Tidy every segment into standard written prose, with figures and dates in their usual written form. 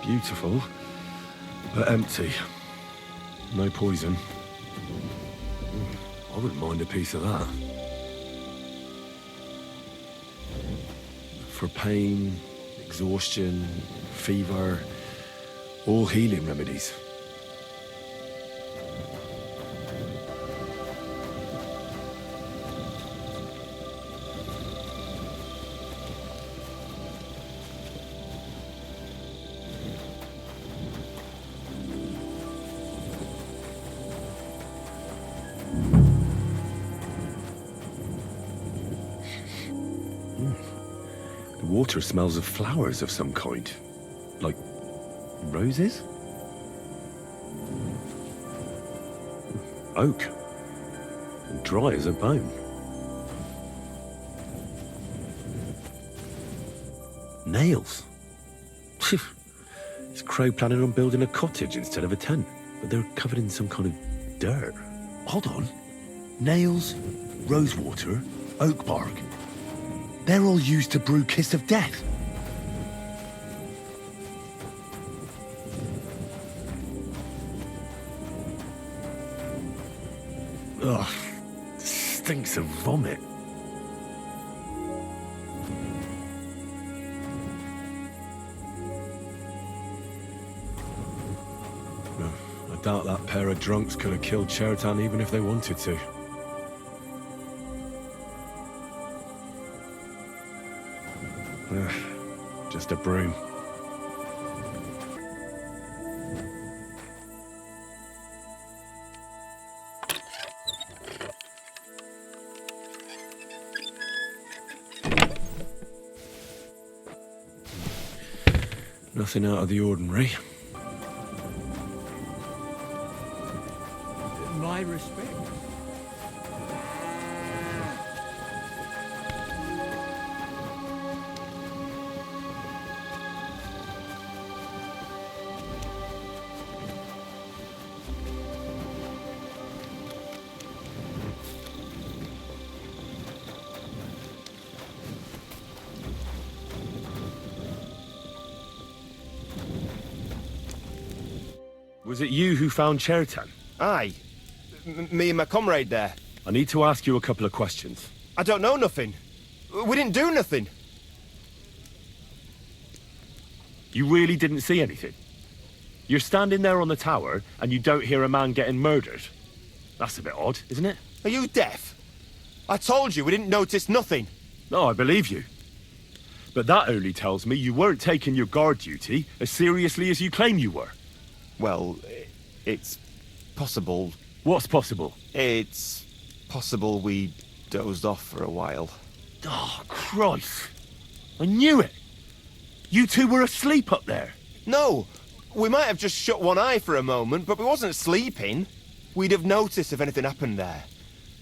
Beautiful, but empty. No poison. I wouldn't mind a piece of that. For pain, exhaustion, fever, all healing remedies. The water smells of flowers of some kind. Like roses? Oak. And dry as a bone. Nails. Is Crow planning on building a cottage instead of a tent? But they're covered in some kind of dirt. Hold on. Nails, rosewater, oak bark. They're all used to brew Kiss of Death. Ugh, stinks of vomit. I doubt that pair of drunks could have killed Chertan even if they wanted to. Just a broom. Nothing out of the ordinary. My respect. Was it you who found Chertan? Aye. Me and my comrade there. I need to ask you a couple of questions. I don't know nothing. We didn't do nothing. You really didn't see anything? You're standing there on the tower, and you don't hear a man getting murdered? That's a bit odd, isn't it? Are you deaf? I told you we didn't notice nothing. No, I believe you. But that only tells me you weren't taking your guard duty as seriously as you claim you were. Well, it's possible. What's possible? It's possible we dozed off for a while. Oh, Christ. I knew it. You two were asleep up there. No, we might have just shut one eye for a moment, but we wasn't sleeping. We'd have noticed if anything happened there.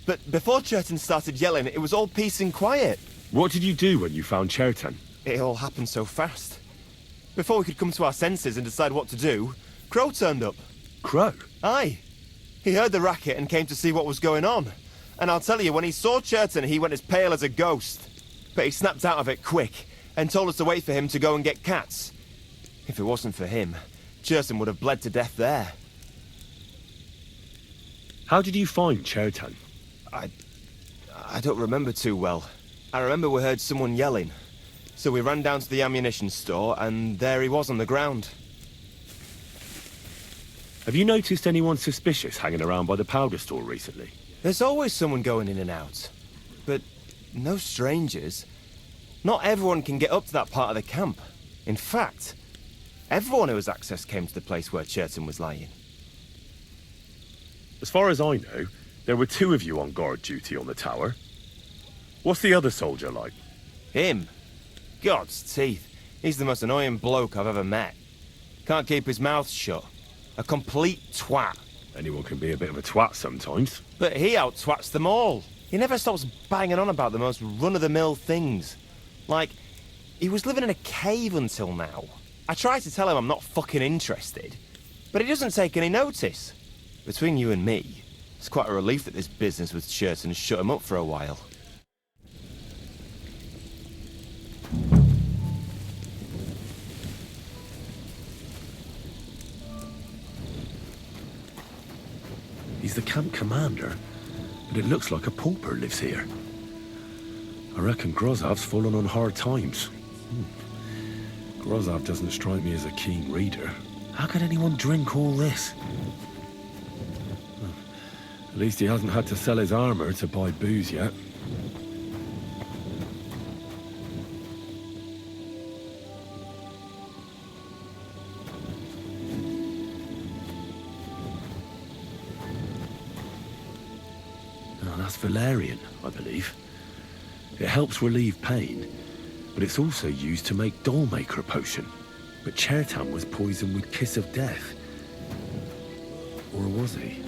But before Chertan started yelling, it was all peace and quiet. What did you do when you found Chertan? It all happened so fast. Before we could come to our senses and decide what to do, Crow turned up. Crow? Aye. He heard the racket and came to see what was going on. And I'll tell you, when he saw Chertan, he went as pale as a ghost. But he snapped out of it quick and told us to wait for him to go and get cats. If it wasn't for him, Chertan would have bled to death there. How did you find Chertan? I don't remember too well. I remember we heard someone yelling. So we ran down to the ammunition store, and there he was on the ground. Have you noticed anyone suspicious hanging around by the powder store recently? There's always someone going in and out. But no strangers. Not everyone can get up to that part of the camp. In fact, everyone who has access came to the place where Chertan was lying. As far as I know, there were two of you on guard duty on the tower. What's the other soldier like? Him? God's teeth. He's the most annoying bloke I've ever met. Can't keep his mouth shut. A complete twat. Anyone can be a bit of a twat sometimes. But he out-twats them all. He never stops banging on about the most run-of-the-mill things. Like, he was living in a cave until now. I tried to tell him I'm not fucking interested, but he doesn't take any notice. Between you and me, it's quite a relief that this business with Chertan shut him up for a while. he's the camp commander, but it looks like a pauper lives here. I reckon Grozov's fallen on hard times. Grozov doesn't strike me as a keen reader. How could anyone drink all this? At least he hasn't had to sell his armor to buy booze yet. Oh, that's valerian, I believe. It helps relieve pain, but it's also used to make Dollmaker potion. But Chertan was poisoned with Kiss of Death. Or was he?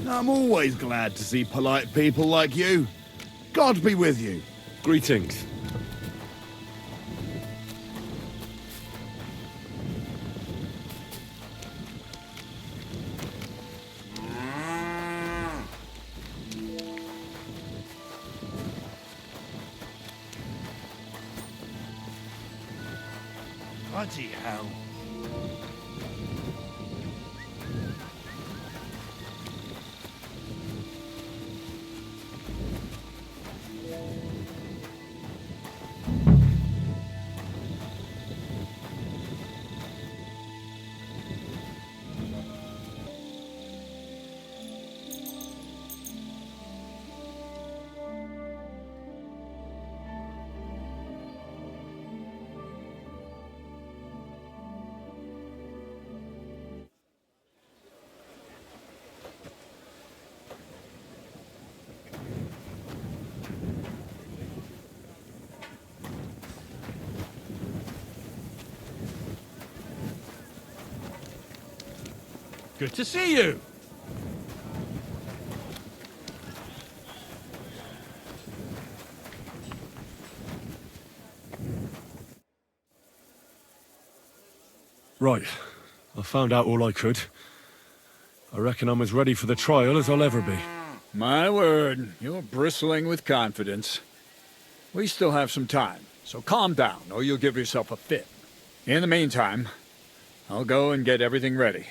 I'm always glad to see polite people like you. God be with you. Greetings. Bloody hell. Good to see you. Right. I found out all I could. I reckon I'm as ready for the trial as I'll ever be. My word, you're bristling with confidence. We still have some time, so calm down, or you'll give yourself a fit. In the meantime, I'll go and get everything ready.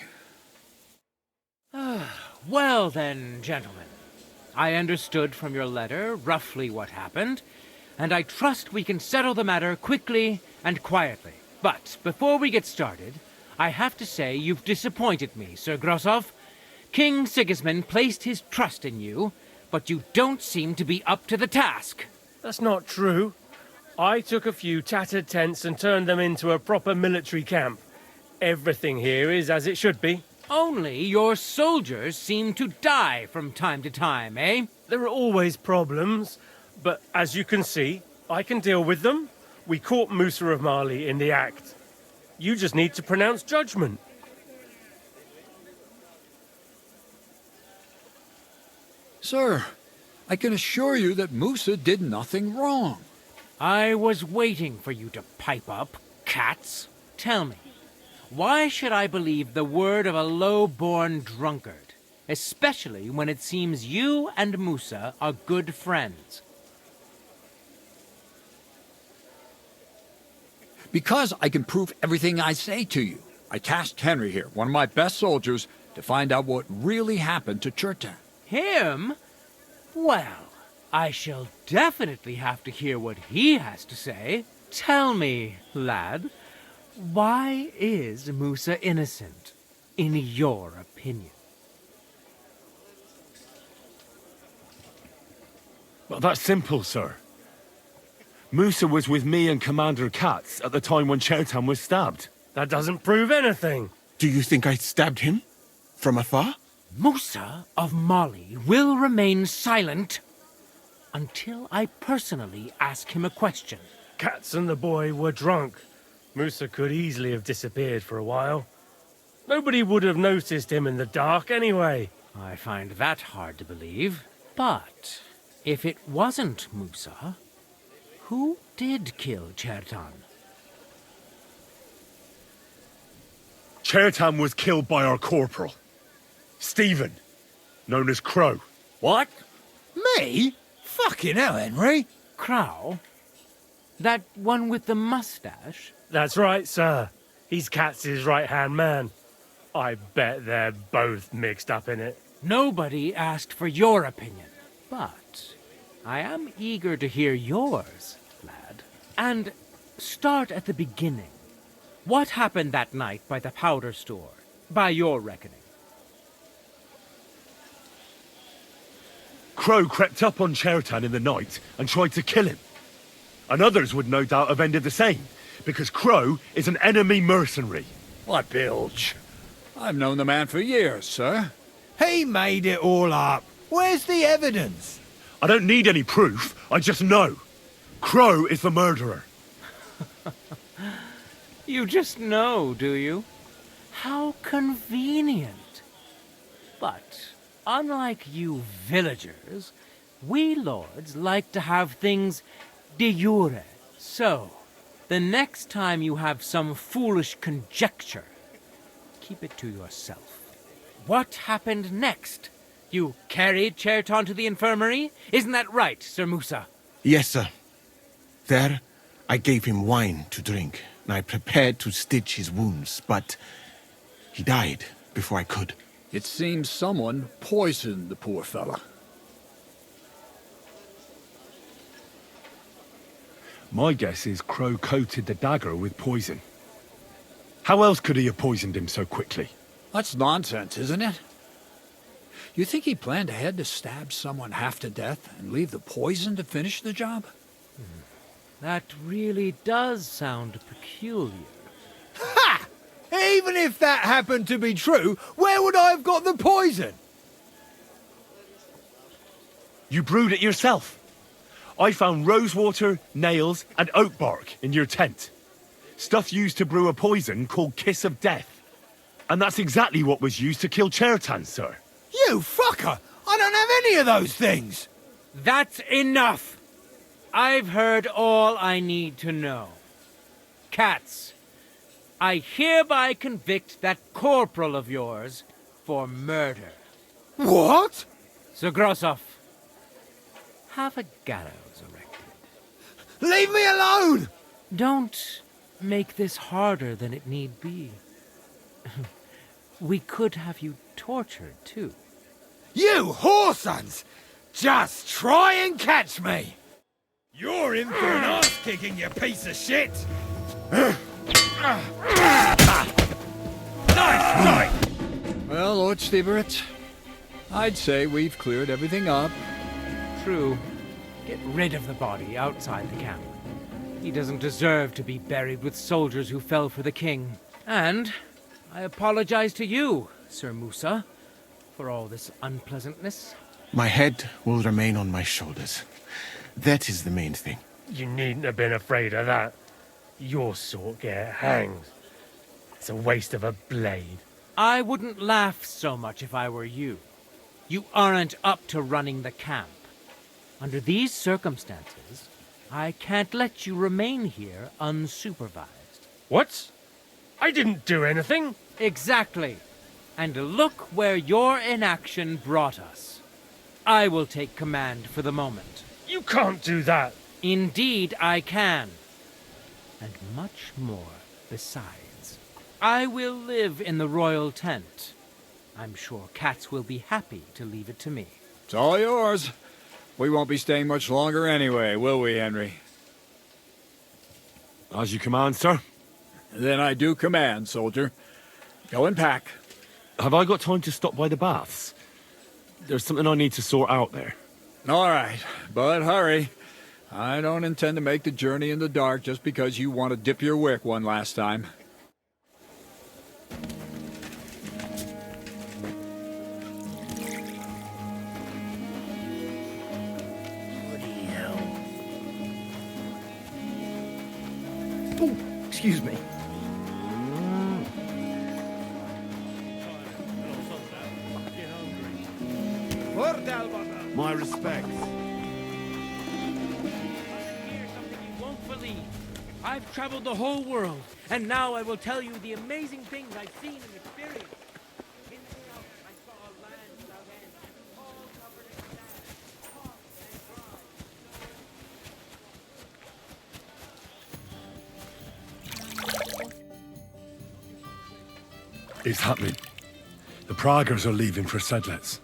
Well then, gentlemen. I understood from your letter roughly what happened, and I trust we can settle the matter quickly and quietly. But before we get started, I have to say you've disappointed me, Sir Grozov. King Sigismund placed his trust in you, but you don't seem to be up to the task. That's not true. I took a few tattered tents and turned them into a proper military camp. Everything here is as it should be. Only your soldiers seem to die from time to time, eh? There are always problems, but as you can see, I can deal with them. We caught Musa of Mali in the act. You just need to pronounce judgment. Sir, I can assure you that Musa did nothing wrong. I was waiting for you to pipe up, cats. Tell me, why should I believe the word of a low-born drunkard, especially when it seems you and Musa are good friends? Because I can prove everything I say to you. I tasked Henry here, one of my best soldiers, to find out what really happened to Chertan. Him? Well, I shall definitely have to hear what he has to say. Tell me, lad, why is Musa innocent, in your opinion? Well, that's simple, sir. Musa was with me and Commander Katz at the time when Chertan was stabbed. That doesn't prove anything. Do you think I stabbed him? From afar? Musa of Mali will remain silent until I personally ask him a question. Katz and the boy were drunk. Musa could easily have disappeared for a while. Nobody would have noticed him in the dark anyway. I find that hard to believe. But if it wasn't Musa, who did kill Chertan? Chertan was killed by our corporal, Stephen, known as Crow. What? Me? Fucking hell, Henry. Crow? That one with the mustache? That's right, sir. He's Katz's right-hand man. I bet they're both mixed up in it. Nobody asked for your opinion, but I am eager to hear yours, lad. And start at the beginning. What happened that night by the powder store, by your reckoning? Crow crept up on Chertan in the night and tried to kill him. And others would no doubt have ended the same, because Crow is an enemy mercenary. What bilge? I've known the man for years, sir. He made it all up. Where's the evidence? I don't need any proof, I just know. Crow is the murderer. You just know, do you? How convenient. But, unlike you villagers, we lords like to have things de jure. So, the next time you have some foolish conjecture, keep it to yourself. What happened next? You carried Chertan to the infirmary? Isn't that right, Sir Musa? Yes, sir. There, I gave him wine to drink, and I prepared to stitch his wounds, but he died before I could. It seems someone poisoned the poor fella. My guess is Crow coated the dagger with poison. How else could he have poisoned him so quickly? That's nonsense, isn't it? You think he planned ahead to stab someone half to death and leave the poison to finish the job? That really does sound peculiar. Ha! Even if that happened to be true, where would I have got the poison? You brewed it yourself. I found rosewater, nails, and oak bark in your tent. Stuff used to brew a poison called Kiss of Death. And that's exactly what was used to kill Chertan, sir. You fucker! I don't have any of those things! That's enough! I've heard all I need to know. Katz, I hereby convict that corporal of yours for murder. What? Sir Grossoff, have a gallows erected. Leave me alone! Don't make this harder than it need be. We could have you tortured, too. You whoresons! Just try and catch me! You're in for an arse-kicking, you piece of shit! Nice! Well, Lord Stieberitz, I'd say we've cleared everything up. True. Get rid of the body outside the camp. He doesn't deserve to be buried with soldiers who fell for the king. And I apologize to you, Sir Musa, for all this unpleasantness. My head will remain on my shoulders. That is the main thing. You needn't have been afraid of that. Your sort get hanged. It's a waste of a blade. I wouldn't laugh so much if I were you. You aren't up to running the camp. Under these circumstances, I can't let you remain here unsupervised. What? I didn't do anything. Exactly. And look where your inaction brought us. I will take command for the moment. You can't do that. Indeed, I can. And much more besides. I will live in the royal tent. I'm sure Katz will be happy to leave it to me. It's all yours. We won't be staying much longer anyway, will we, Henry? As you command, sir. Then I do command, soldier. Go and pack. Have I got time to stop by the baths? There's something I need to sort out there. All right, but hurry. I don't intend to make the journey in the dark just because you want to dip your wick one last time. Bloody hell. Oh, excuse me. My respects. I I've traveled the whole world, and now I will tell you the amazing things I've seen and experienced. In the south, I saw a land without end, all covered in sand, hot and dry. It's happening. The Praggers are leaving for Sedlets.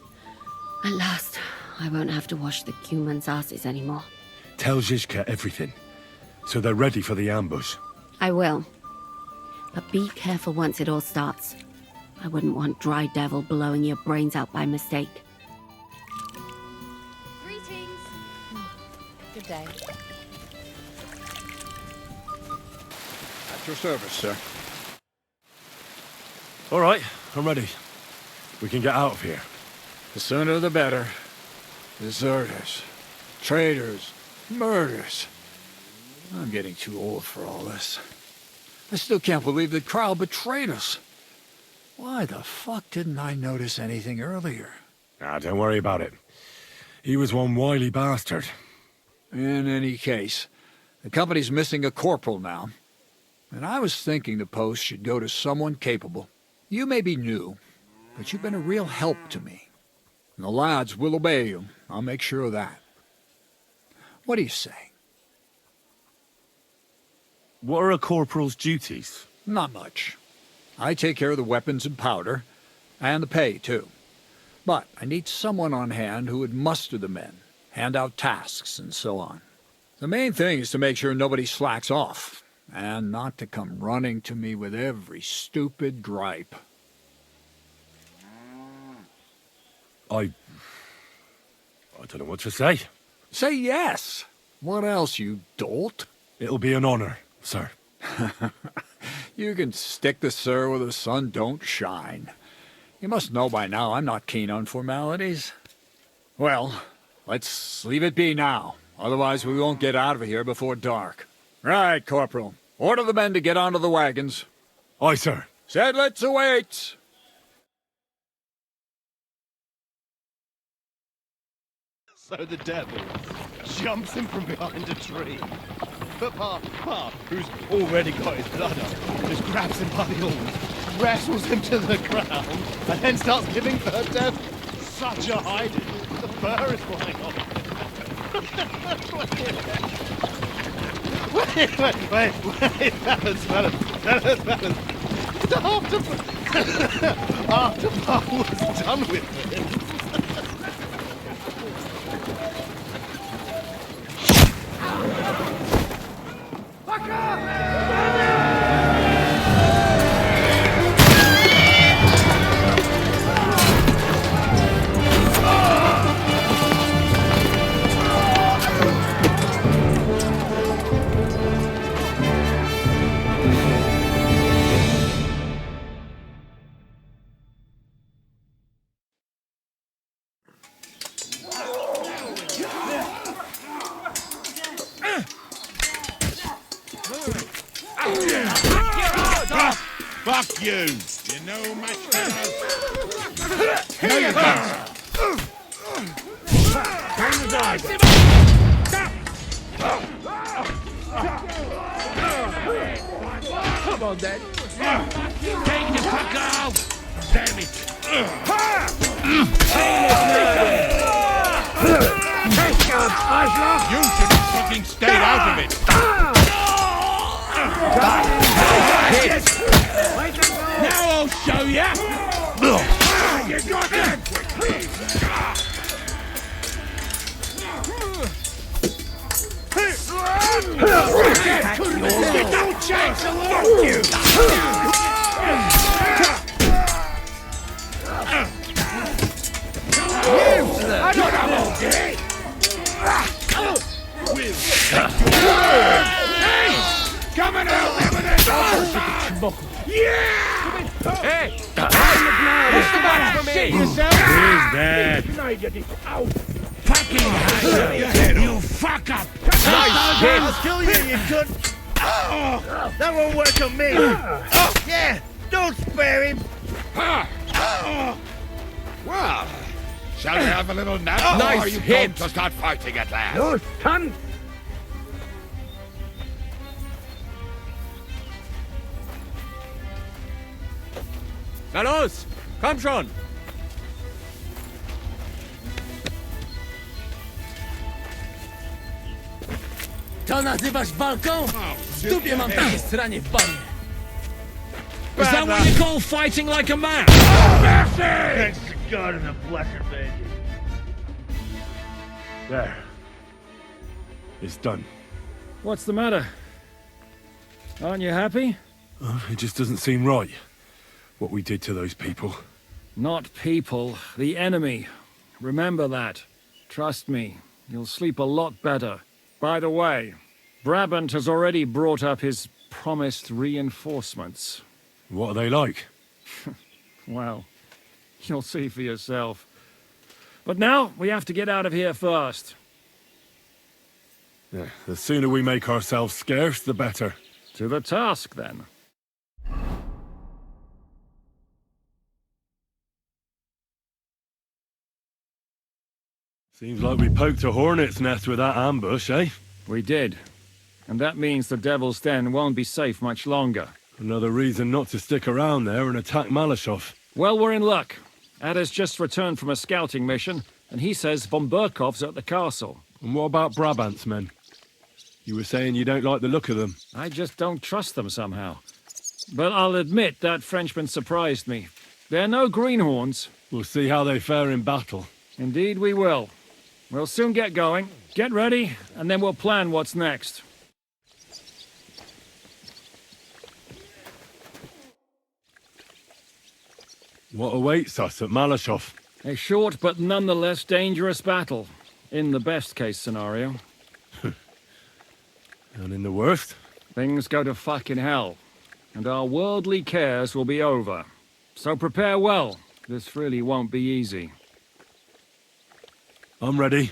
At last, I won't have to wash the Cuman's asses anymore. Tell Zizka everything, so they're ready for the ambush. I will. But be careful once it all starts. I wouldn't want Dry Devil blowing your brains out by mistake. Greetings. Good day. At your service, sir. All right, I'm ready. We can get out of here. The sooner the better. Deserters, traitors, murders. I'm getting too old for all this. I still can't believe that Kryle betrayed us. Why the fuck didn't I notice anything earlier? Ah, don't worry about it. He was one wily bastard. In any case, the company's missing a corporal now. And I was thinking the post should go to someone capable. You may be new, but you've been a real help to me. And the lads will obey you. I'll make sure of that. What do you say? What are a corporal's duties? Not much. I take care of the weapons and powder, and the pay, too. But I need someone on hand who would muster the men, hand out tasks, and so on. The main thing is to make sure nobody slacks off, and not to come running to me with every stupid gripe. I don't know what to say. Say yes! What else, you dolt? It'll be an honor, sir. You can stick the sir where the sun don't shine. You must know by now I'm not keen on formalities. Well, let's leave it be now. Otherwise we won't get out of here before dark. Right, Corporal. Order the men to get onto the wagons. Aye, sir. Sedlets awaits! So the devil jumps in from behind a tree. But Pa, who's already got his blood up, just grabs him by the horns, wrestles him to the ground, and then starts giving the devil such a hiding. The fur is flying off. Wait, fellas. After Pa was done with this. Fuck you! You're no match for us. No, you can't. Come on, then. Take the fuck out! Damn it! You should have fucking stayed out of it! Now I'll show ya! You got that! You don't chance to fuck you! I don't know all day! Hey! Coming out with it! Yeah! Hey! What's the matter for me? Yourself? Who's that? Fucking hell! You fuck up! I'll kill you, you cunt! Oh, that won't work on me! Oh, yeah! Don't spare him! Well, shall we have a little nap? Nice or are you hit. going to start fighting at last? No, son! Na los! Komm schon! To nazywasz walką? W dupie mam takie stranie w banie. Is that what you call fighting like a man? Thanks to God and the blessed Virgin. There. It's done. What's the matter? Aren't you happy? It just doesn't seem right, what we did to those people. Not people, the enemy. Remember that. Trust me, you'll sleep a lot better. By the way, Brabant has already brought up his promised reinforcements. What are they like? Well, you'll see for yourself. But now, we have to get out of here first. Yeah, the sooner we make ourselves scarce, the better. To the task, then. Seems like we poked a hornet's nest with that ambush, eh? We did. And that means the Devil's Den won't be safe much longer. Another reason not to stick around there and attack Malashov. Well, we're in luck. Ada's just returned from a scouting mission, and he says von Burkov's at the castle. And what about Brabant's men? You were saying you don't like the look of them. I just don't trust them somehow. But I'll admit that Frenchman surprised me. They're no greenhorns. We'll see how they fare in battle. Indeed we will. We'll soon get going. Get ready, and then we'll plan what's next. What awaits us at Malashov? A short but nonetheless dangerous battle. In the best-case scenario. And in the worst? Things go to fucking hell. And our worldly cares will be over. So prepare well. This really won't be easy. I'm ready.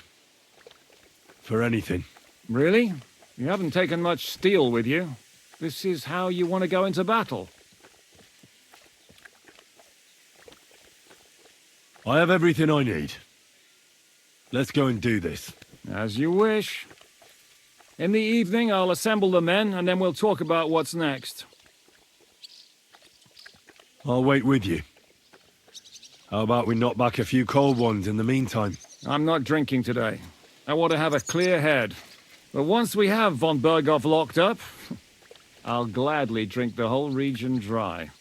For anything. Really? You haven't taken much steel with you. This is how you want to go into battle. I have everything I need. Let's go and do this. As you wish. In the evening, I'll assemble the men, and then we'll talk about what's next. I'll wait with you. How about we knock back a few cold ones in the meantime? I'm not drinking today. I want to have a clear head. But once we have von Burgov locked up, I'll gladly drink the whole region dry.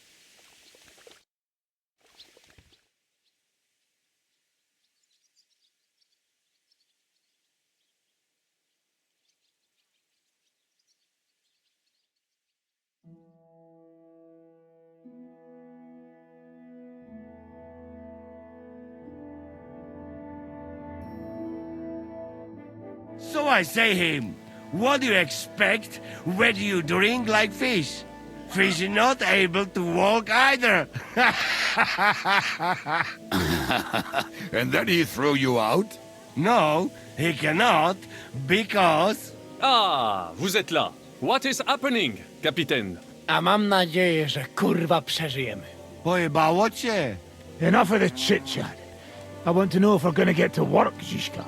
So I say him, what do you expect when you drink like fish? Fish is not able to walk either. And then he threw you out? No, he cannot, because... Ah, vous êtes là. What is happening, Capitaine? A mam nadzieję, że kurwa przeżyjemy. Pojebało cię. Enough of the chit-chat. I want to know if we're gonna get to work, Zizka.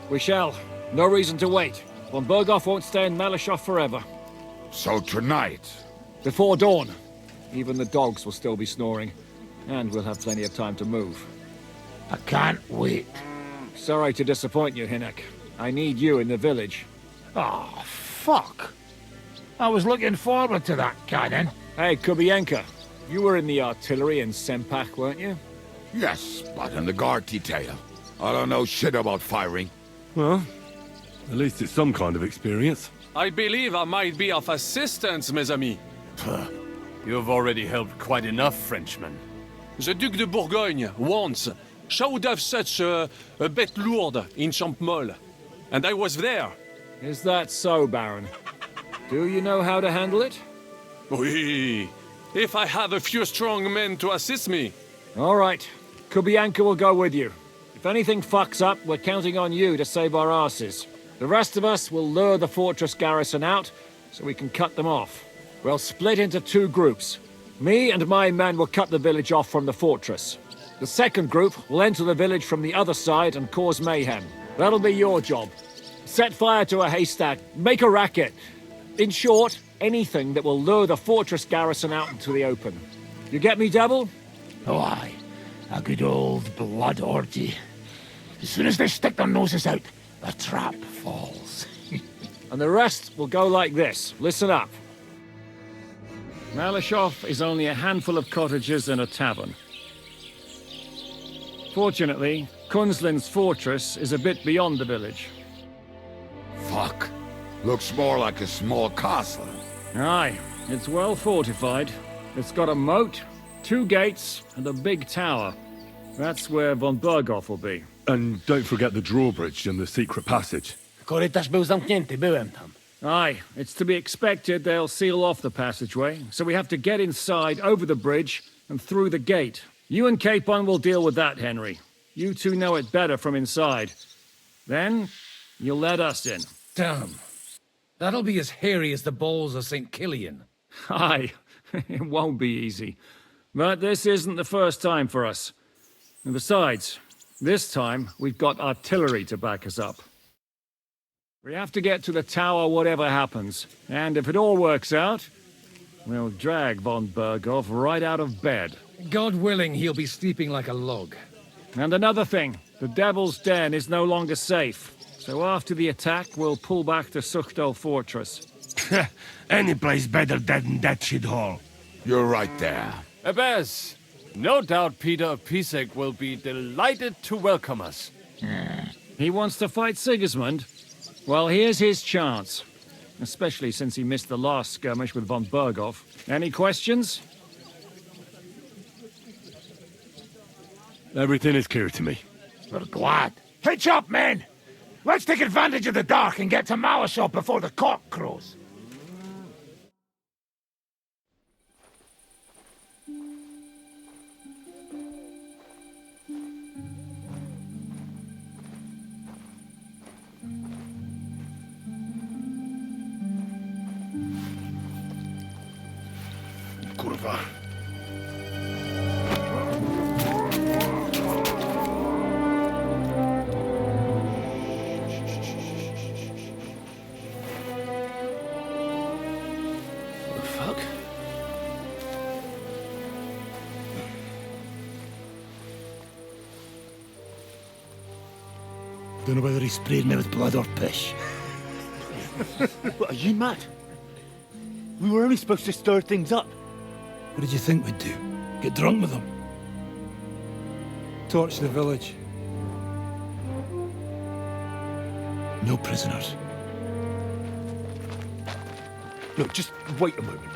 We shall. No reason to wait. Von Burgov won't stay in Malashov forever. So tonight? Before dawn. Even the dogs will still be snoring. And we'll have plenty of time to move. I can't wait. Sorry to disappoint you, Hinek. I need you in the village. Oh, fuck. I was looking forward to that, cannon. Hey, Kubienka. You were in the artillery in Sempak, weren't you? Yes, but in the guard detail. I don't know shit about firing. Well, at least it's some kind of experience. I believe I might be of assistance, mes amis. You've already helped quite enough, Frenchman. The Duc de Bourgogne once showed off such a bête lourde in Champmol. And I was there. Is that so, Baron? Do you know how to handle it? Oui. If I have a few strong men to assist me. All right. Kubianka will go with you. If anything fucks up, we're counting on you to save our asses. The rest of us will lure the fortress garrison out, so we can cut them off. We'll split into two groups. Me and my men will cut the village off from the fortress. The second group will enter the village from the other side and cause mayhem. That'll be your job. Set fire to a haystack, make a racket. In short, anything that will lure the fortress garrison out into the open. You get me, Devil? Oh, aye. A good old blood orgy. As soon as they stick their noses out, the trap falls. And the rest will go like this. Listen up. Malashov is only a handful of cottages and a tavern. Fortunately, Kunzlin's fortress is a bit beyond the village. Fuck. Looks more like a small castle. Aye, it's well fortified. It's got a moat, 2 gates, and a big tower. That's where von Berghoff will be. And don't forget the drawbridge and the secret passage. Korytarz był zamknięty, byłem tam. Aye, it's to be expected they'll seal off the passageway, so we have to get inside, over the bridge, and through the gate. You and Capon will deal with that, Henry. You two know it better from inside. Then, you'll let us in. Damn. That'll be as hairy as the balls of St. Killian. Aye, it won't be easy. But this isn't the first time for us. And besides, this time we've got artillery to back us up. We have to get to the tower whatever happens. And if it all works out, we'll drag von Berghoff right out of bed. God willing, he'll be sleeping like a log. And another thing, the Devil's Den is no longer safe. So after the attack, we'll pull back to Suchtal Fortress. Any place better than that shithole. You're right there. Abbas, no doubt Peter of Pisek will be delighted to welcome us. He wants to fight Sigismund? Well, here's his chance. Especially since he missed the last skirmish with von Berghoff. Any questions? Everything is clear to me. We're glad. Hitch up, men! Let's take advantage of the dark and get to Malashov before the cock crows. Kurwa. Don't know whether he sprayed me with blood or piss. What, are you mad? We were only supposed to stir things up. What did you think we'd do? Get drunk with them? Torch the village. No prisoners. Look, just wait a moment.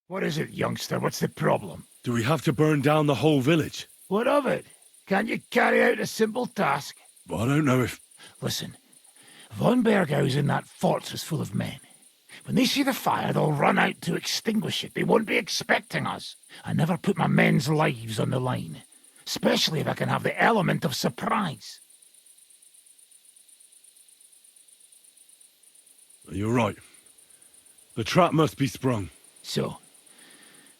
What is it, youngster? What's the problem? Do we have to burn down the whole village? What of it? Can't you carry out a simple task? Well, I don't know if... Listen, von Berghau's in that fortress full of men. When they see the fire, they'll run out to extinguish it. They won't be expecting us. I never put my men's lives on the line. Especially if I can have the element of surprise. You're right. The trap must be sprung. So,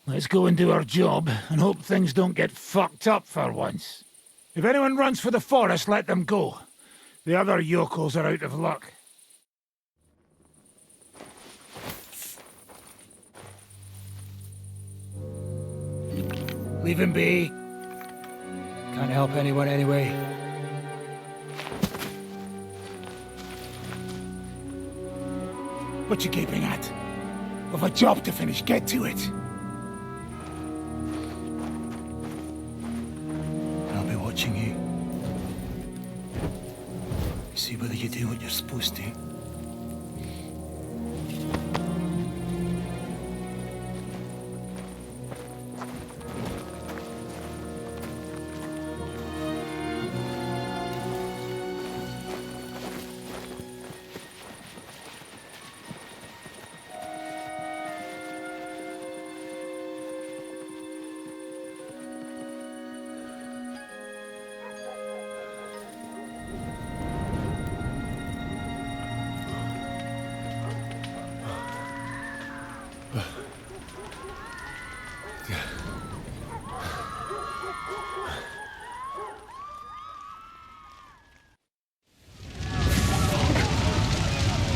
let's go and do our job, and hope things don't get fucked up for once. If anyone runs for the forest, let them go. The other yokels are out of luck. Leave him be. Can't help anyone anyway. What you gaping at? We've a job to finish. Get to it. I'll be watching you. See whether you do what you're supposed to.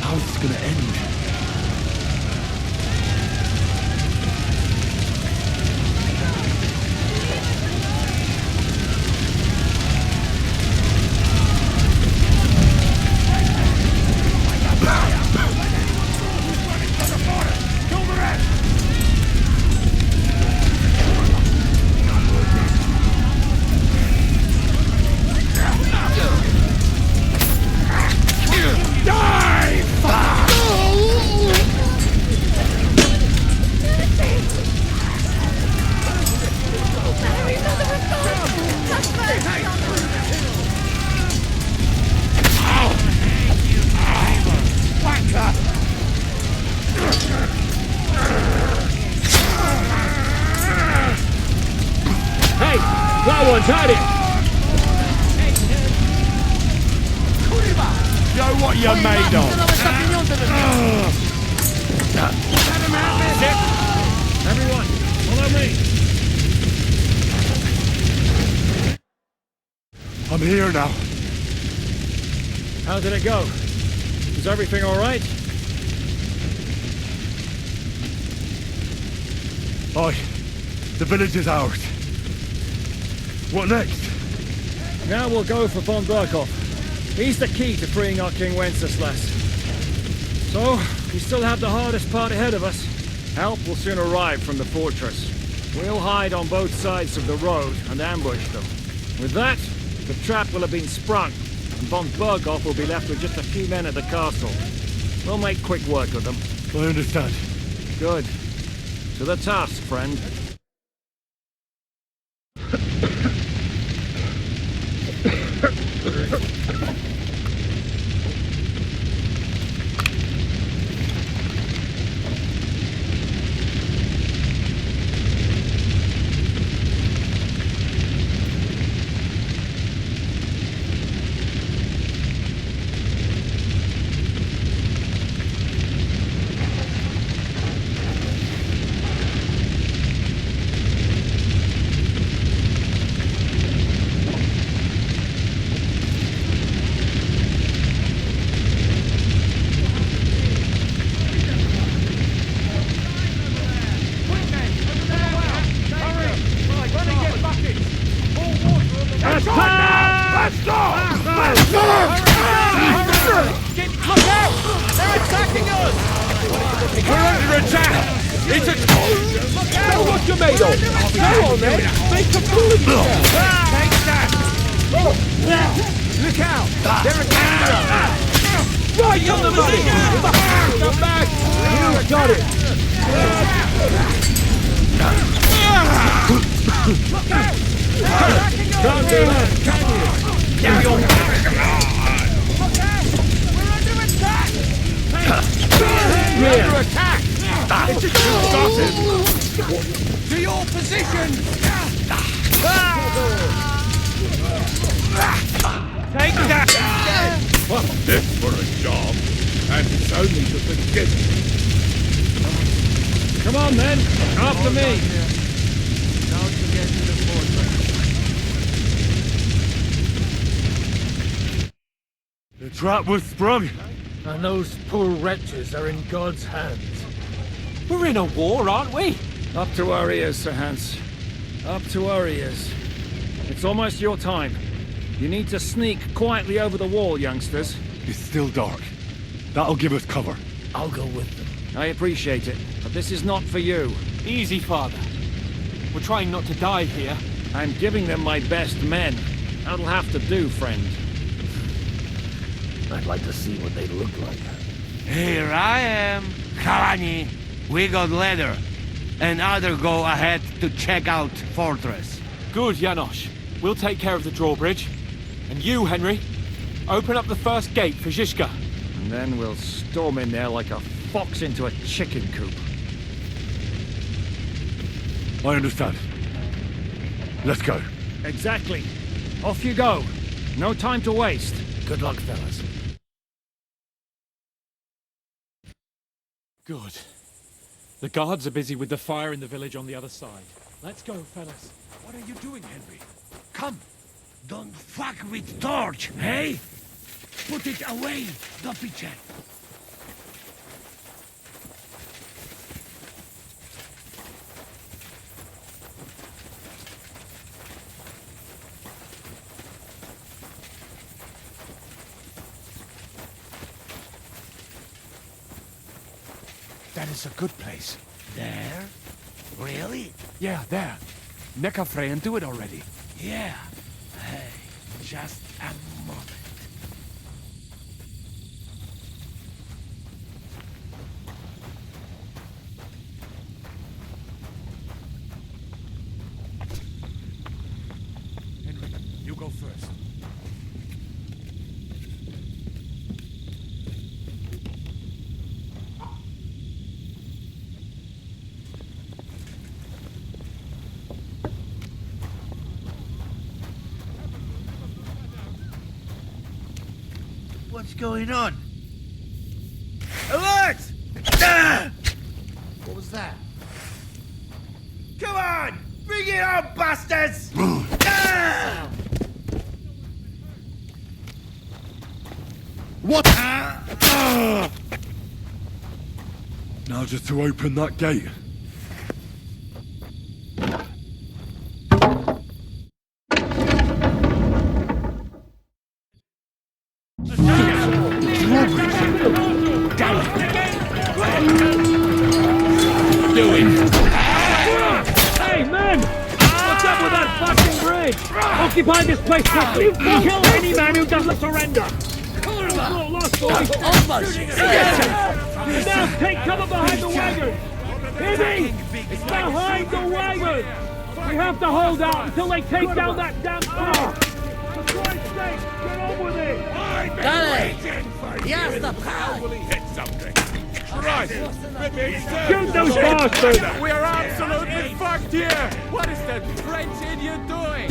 How's this gonna end? Show what you're made of. Everyone, follow me. I'm here now. How did it go? Is everything all right? Aye. The village is ours. What next? Now we'll go for von Berkhoff. He's the key to freeing our King Wenceslas. So, we still have the hardest part ahead of us. Help will soon arrive from the fortress. We'll hide on both sides of the road and ambush them. With that, the trap will have been sprung, and von Berkhoff will be left with just a few men at the castle. We'll make quick work of them. I understand. Good. To the task, friend. To your position! Take that! What's this for a job? And it's only the beginning. Come on, then. After me. Don't forget to the fortress. The trap was sprung. And those poor wretches are in God's hands. We're in a war, aren't we? Up to our ears, Sir Hans. Up to our ears. It's almost your time. You need to sneak quietly over the wall, youngsters. It's still dark. That'll give us cover. I'll go with them. I appreciate it, but this is not for you. Easy, Father. We're trying not to die here. I'm giving them my best men. That'll have to do, friend. I'd like to see what they look like. Here I am. Kalani, we got leather. And other go ahead to check out fortress. Good, Janosch. We'll take care of the drawbridge. And you, Henry, open up the first gate for Zizka. And then we'll storm in there like a fox into a chicken coop. I understand. Let's go. Exactly. Off you go. No time to waste. Good luck, fellas. Good. The guards are busy with the fire in the village on the other side. Let's go, fellas. What are you doing, Henry? Come. Don't fuck with torch, hey? Put it away, Doppice. That is a good place. There? Really? Yeah, there. Nekafre and do it already. Yeah. Hey, just a moment. Henry, you go first. What's going on? Alert! Ah! What was that? Come on! Bring it on, bastards! Ah! What? Now just to open that gate. Hey, men! What's up with that fucking bridge? Occupy this place quickly! Kill any man who doesn't surrender! Lost boys! Now take cover behind the wagon! Hear me? Behind the wagon! We have to hold out until they take down that damn car! For Christ's sake, get on with it! Dale! Yes, the power! Shoot those bastards! We are absolutely fucked here! What is that French idiot doing?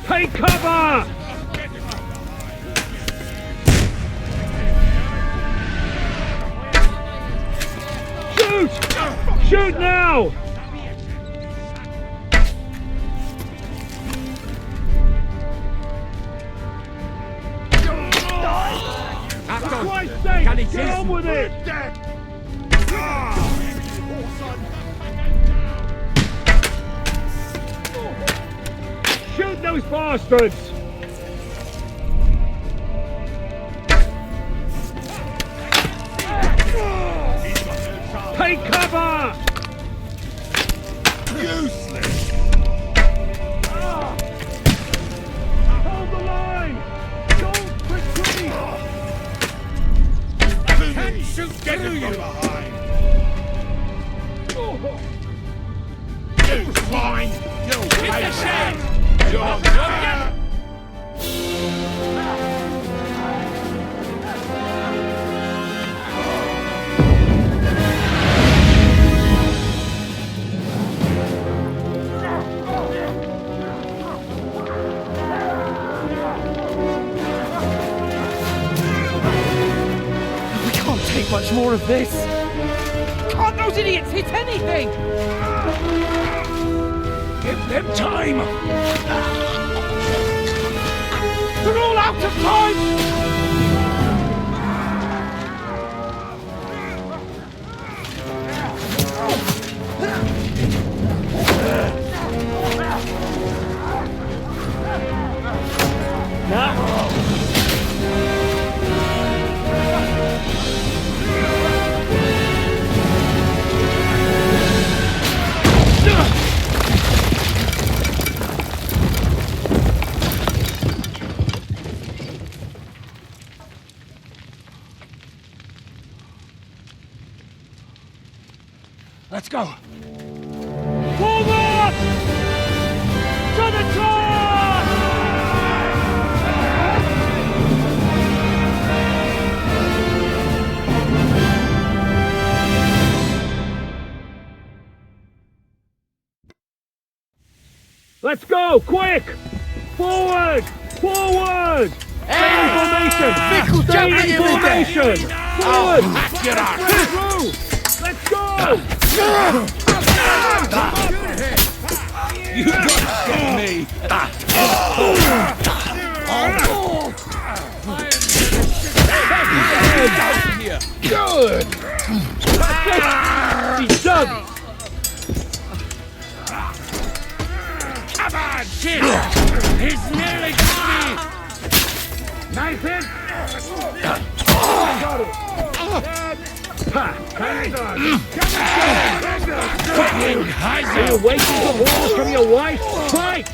Take cover! Shoot! Shoot now! For Christ's sake, get on with it! Shoot those bastards! Take cover! Useless! Hold the line! Don't retreat! Can't shoot through you! Behind! You swine! You hit the shed! You're Much more of this! Can't those idiots hit anything? Give them time! They're all out of time! Let's go. Forward! To the top! Let's go! Quick! Forward! Forward! Stay in formation! Stay in formation! Forward! Through! Let's go! You got me! Good! He's done! Come on, shit! He's nearly got me! Knife him! Got it! Are you waiting for orders from your wife? Fight!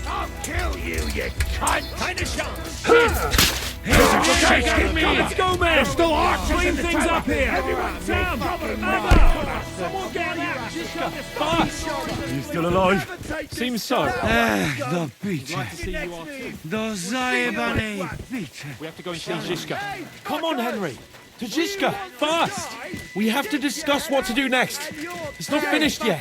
I'll kill you, you cunt! Kind of shot! Let's go, men! There's still archers Clean in the things tower. up here! Sam! Emma! Someone get out! Fast! Are you still alive? Seems so. Do picie. Do zajebanej picie. We have to go and see Ziska. Come on, Henry. To Ziska, fast! We have to discuss what to do next. It's not finished yet.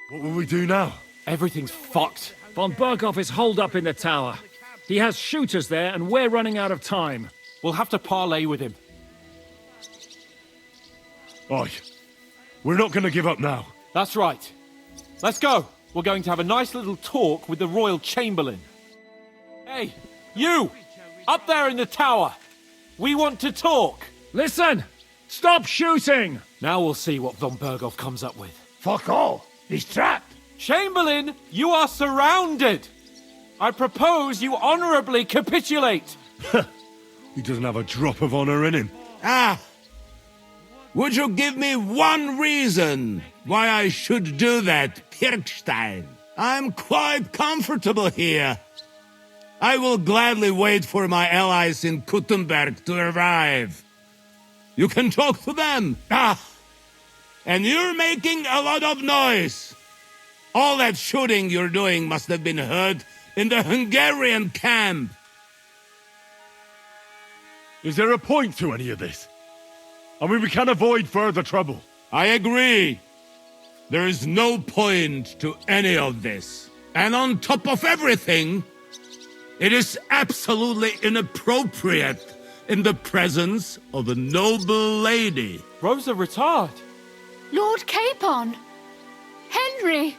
What will we do now? Everything's fucked. Von Berghoff is holed up in the tower. He has shooters there, and we're running out of time. We'll have to parley with him. Oi, we're not going to give up now. That's right. Let's go. We're going to have a nice little talk with the Royal Chamberlain. Hey, you! Up there in the tower! We want to talk! Listen! Stop shooting! Now we'll see what von Berghoff comes up with. Fuck all. He's trapped. Chamberlain, you are surrounded! I propose you honorably capitulate! He doesn't have a drop of honor in him. Ah! Would you give me one reason why I should do that, Pirkstein? I'm quite comfortable here. I will gladly wait for my allies in Kuttenberg to arrive. You can talk to them. Ah! And you're making a lot of noise. All that shooting you're doing must have been heard in the Hungarian camp. Is there a point to any of this? I mean, we can avoid further trouble. I agree. There is no point to any of this. And on top of everything, it is absolutely inappropriate in the presence of a noble lady. Rosa Retard. Lord Capon! Henry!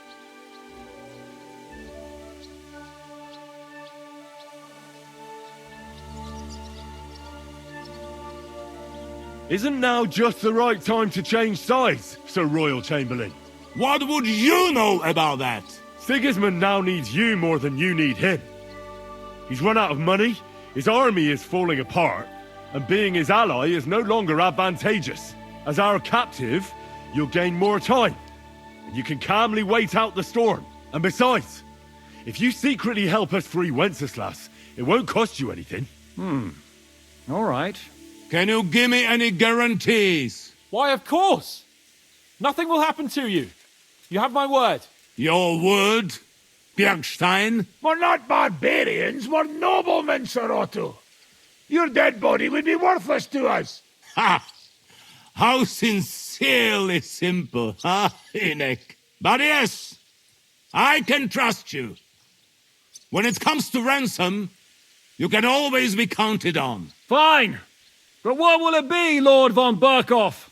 Isn't now just the right time to change sides, Sir Royal Chamberlain? What would you know about that? Sigismund now needs you more than you need him. He's run out of money, his army is falling apart, and being his ally is no longer advantageous. As our captive, you'll gain more time, and you can calmly wait out the storm. And besides, if you secretly help us free Wenceslas, it won't cost you anything. All right. Can you give me any guarantees? Why, of course! Nothing will happen to you. You have my word. Your word, Bjergstein? We're not barbarians, we're noblemen, Sir Otto. Your dead body would be worthless to us. Ha! How sincerely simple, huh, Enoch? But yes, I can trust you. When it comes to ransom, you can always be counted on. Fine. But what will it be, Lord von Berghoff?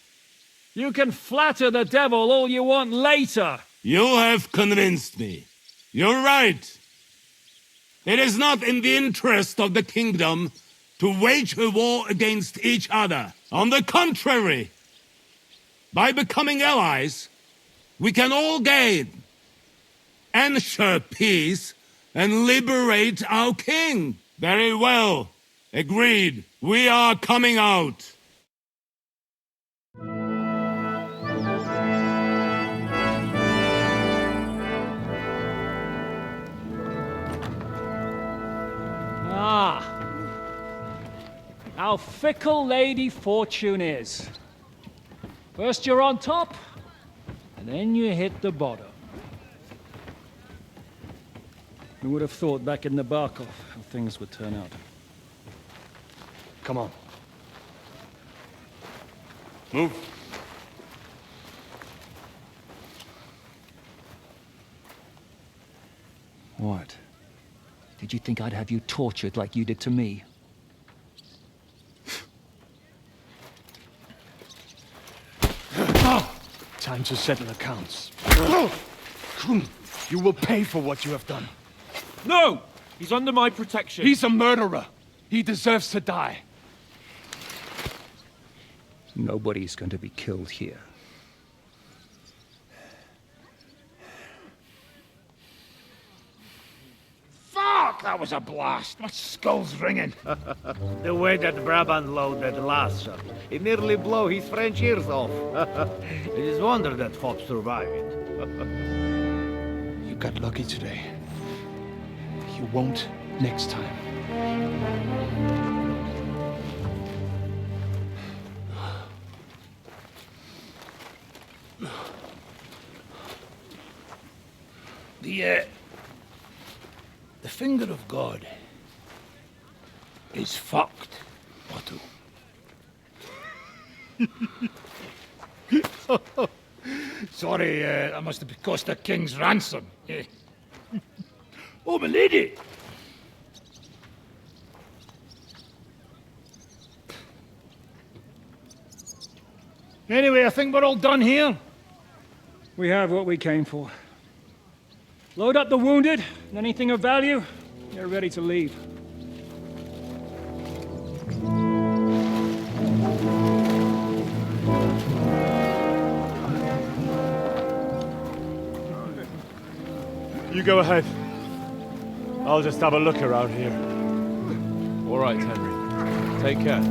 You can flatter the devil all you want later. You have convinced me. You're right. It is not in the interest of the kingdom to wage a war against each other. On the contrary, by becoming allies, we can all gain, ensure peace, and liberate our king. Very well. Agreed. We are coming out. Ah. How fickle Lady Fortune is. First you're on top, and then you hit the bottom. Who would have thought back in the Barkov how things would turn out? Come on. Move. What? Did you think I'd have you tortured like you did to me? Time to settle accounts. You will pay for what you have done. No! He's under my protection. He's a murderer. He deserves to die. Nobody's going to be killed here. Fuck! That was a blast. My skull's ringing. The way that Brabant loaded last shot, it nearly blow his French ears off. It is wonder that Fox survived it. You got lucky today. You won't next time. The finger of God is fucked, Otto. Sorry, that must have cost a king's ransom. Oh, my lady! Anyway, I think we're all done here. We have what we came for. Load up the wounded, and anything of value, you're ready to leave. You go ahead. I'll just have a look around here. All right, Henry. Take care.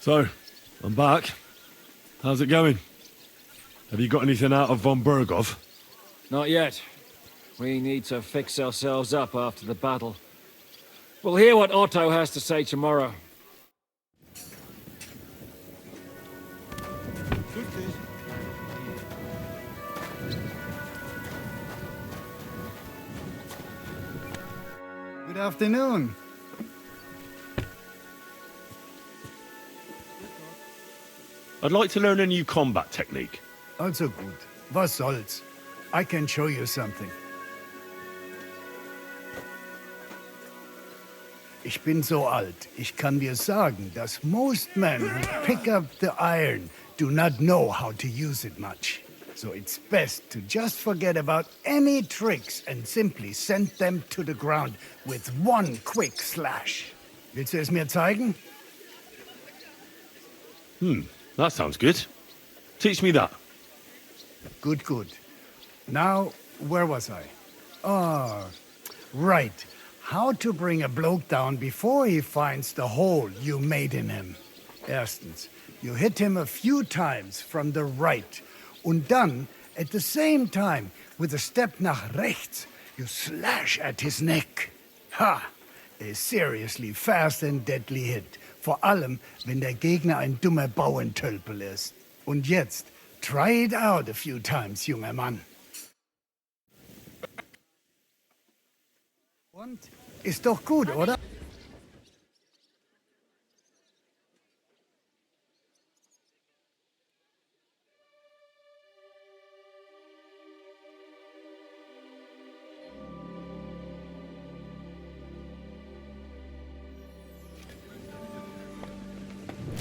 So, I'm back. How's it going? Have you got anything out of von Bergov? Not yet. We need to fix ourselves up after the battle. We'll hear what Otto has to say tomorrow. Good afternoon. I'd like to learn a new combat technique. Also gut. Was soll's? I can show you something. Ich bin so alt, ich kann dir sagen, dass most men who pick up the iron do not know how to use it much. So it's best to just forget about any tricks and simply send them to the ground with one quick slash. Willst du es mir zeigen? That sounds good. Teach me that. Good, good. Now, where was I? Ah, right. How to bring a bloke down before he finds the hole you made in him. Erstens, you hit him a few times from the right. Und dann, at the same time, with a step nach rechts, you slash at his neck. Ha! A seriously fast and deadly hit. Vor allem, wenn der Gegner ein dummer Bauerntölpel ist. Und jetzt, try it out a few times, junger Mann. Und? Ist doch gut, oder?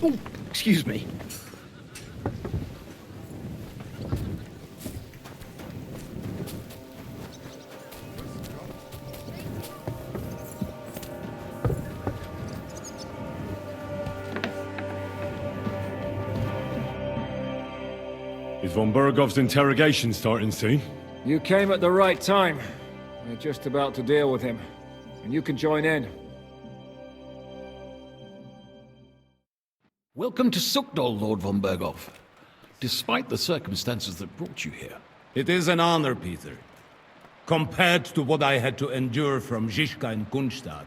Oh, excuse me. Is von Bergov's interrogation starting soon? You came at the right time. We're just about to deal with him. And you can join in. Welcome to Sukdal, Lord von Bergov. Despite the circumstances that brought you here. It is an honor, Peter. Compared to what I had to endure from Zizka and Kunstadt,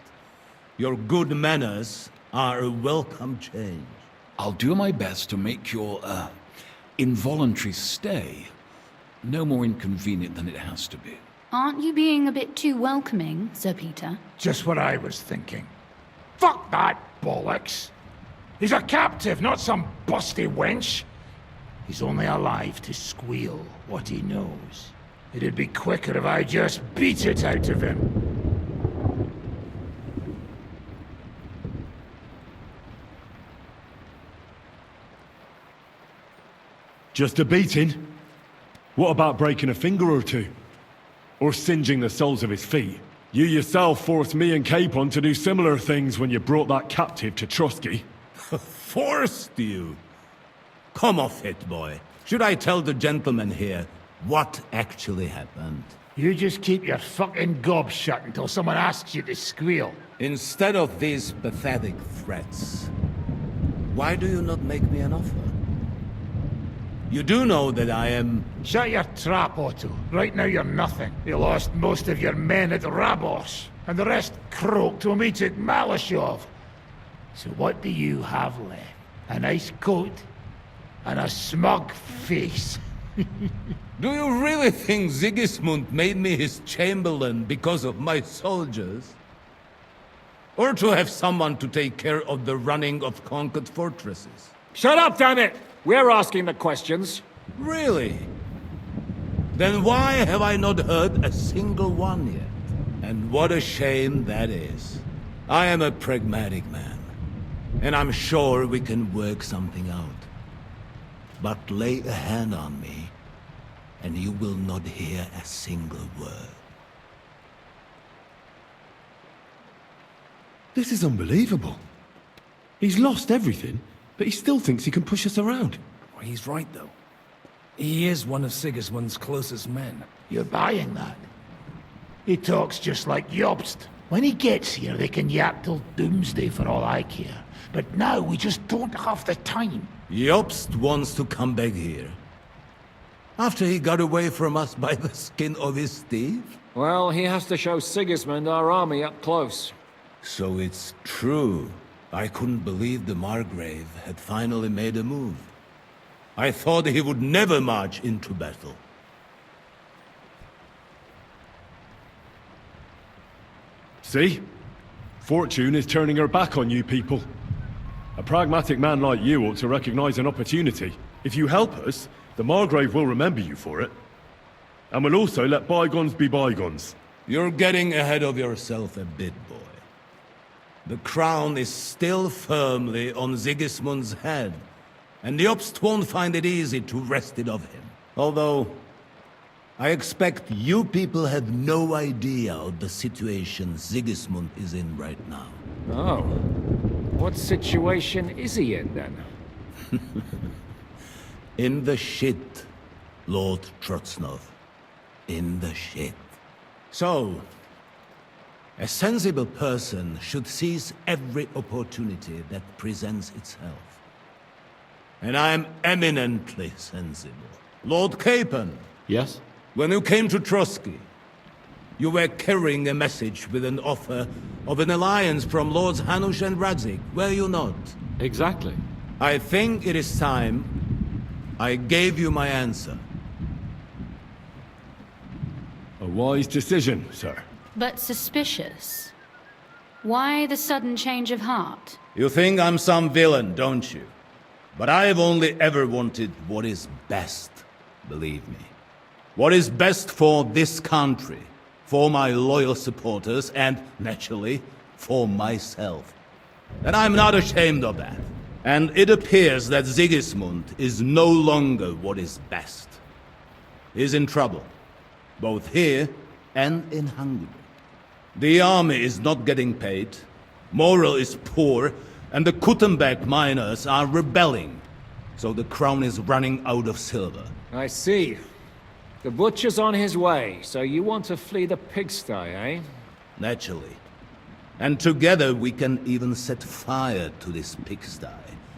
your good manners are a welcome change. I'll do my best to make your, involuntary stay no more inconvenient than it has to be. Aren't you being a bit too welcoming, Sir Peter? Just what I was thinking. Fuck that bollocks! He's a captive, not some busty wench. He's only alive to squeal what he knows. It'd be quicker if I just beat it out of him. Just a beating? What about breaking a finger or two? Or singeing the soles of his feet? You yourself forced me and Capon to do similar things when you brought that captive to Trusky. Forced you? Come off it, boy. Should I tell the gentleman here what actually happened? You just keep your fucking gob shut until someone asks you to squeal. Instead of these pathetic threats, why do you not make me an offer? You do know that I am... Shut your trap, Otto. Right now you're nothing. You lost most of your men at Rabos, and the rest croaked when we took Malashov. So what do you have left? A nice coat and a smug face. Do you really think Sigismund made me his chamberlain because of my soldiers? Or to have someone to take care of the running of conquered fortresses? Shut up, damn it! We're asking the questions. Really? Then why have I not heard a single one yet? And what a shame that is. I am a pragmatic man, and I'm sure we can work something out. But lay a hand on me, and you will not hear a single word. This is unbelievable. He's lost everything, but he still thinks he can push us around. Well, he's right, though. He is one of Sigismund's closest men. You're buying that? He talks just like Jobst. When he gets here, they can yap till doomsday for all I care. But now we just don't have the time. Jobst wants to come back here. After he got away from us by the skin of his teeth? Well, he has to show Sigismund our army up close. So it's true. I couldn't believe the Margrave had finally made a move. I thought he would never march into battle. See? Fortune is turning her back on you people. A pragmatic man like you ought to recognize an opportunity. If you help us, the Margrave will remember you for it. And will also let bygones be bygones. You're getting ahead of yourself a bit, boy. The crown is still firmly on Sigismund's head, and the Jobst won't find it easy to wrest it of him. Although, I expect you people have no idea of the situation Sigismund is in right now. Oh. What situation is he in, then? In the shit, Lord Trotsnov. In the shit. So, a sensible person should seize every opportunity that presents itself. And I am eminently sensible. Lord Capon. Yes? When you came to Trotsky, you were carrying a message with an offer of an alliance from Lords Hanush and Radzik, were you not? Exactly. I think it is time I gave you my answer. A wise decision, sir. But suspicious. Why the sudden change of heart? You think I'm some villain, don't you? But I've only ever wanted what is best, believe me. What is best for this country, for my loyal supporters, and, naturally, for myself. And I'm not ashamed of that. And it appears that Sigismund is no longer what is best. He's in trouble, both here and in Hungary. The army is not getting paid, morale is poor, and the Kuttenberg miners are rebelling. So the crown is running out of silver. I see. The butcher's on his way, so you want to flee the pigsty, eh? Naturally. And together we can even set fire to this pigsty,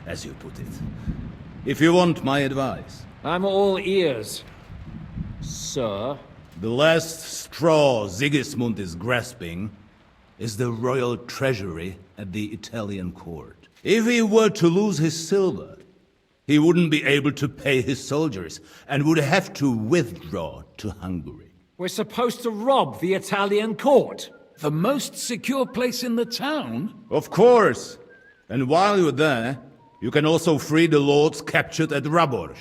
as you put it. If you want my advice. I'm all ears, sir. The last straw Sigismund is grasping is the royal treasury at the Italian court. If he were to lose his silver, he wouldn't be able to pay his soldiers and would have to withdraw to Hungary. We're supposed to rob the Italian court. The most secure place in the town? Of course. And while you're there, you can also free the lords captured at Raborj.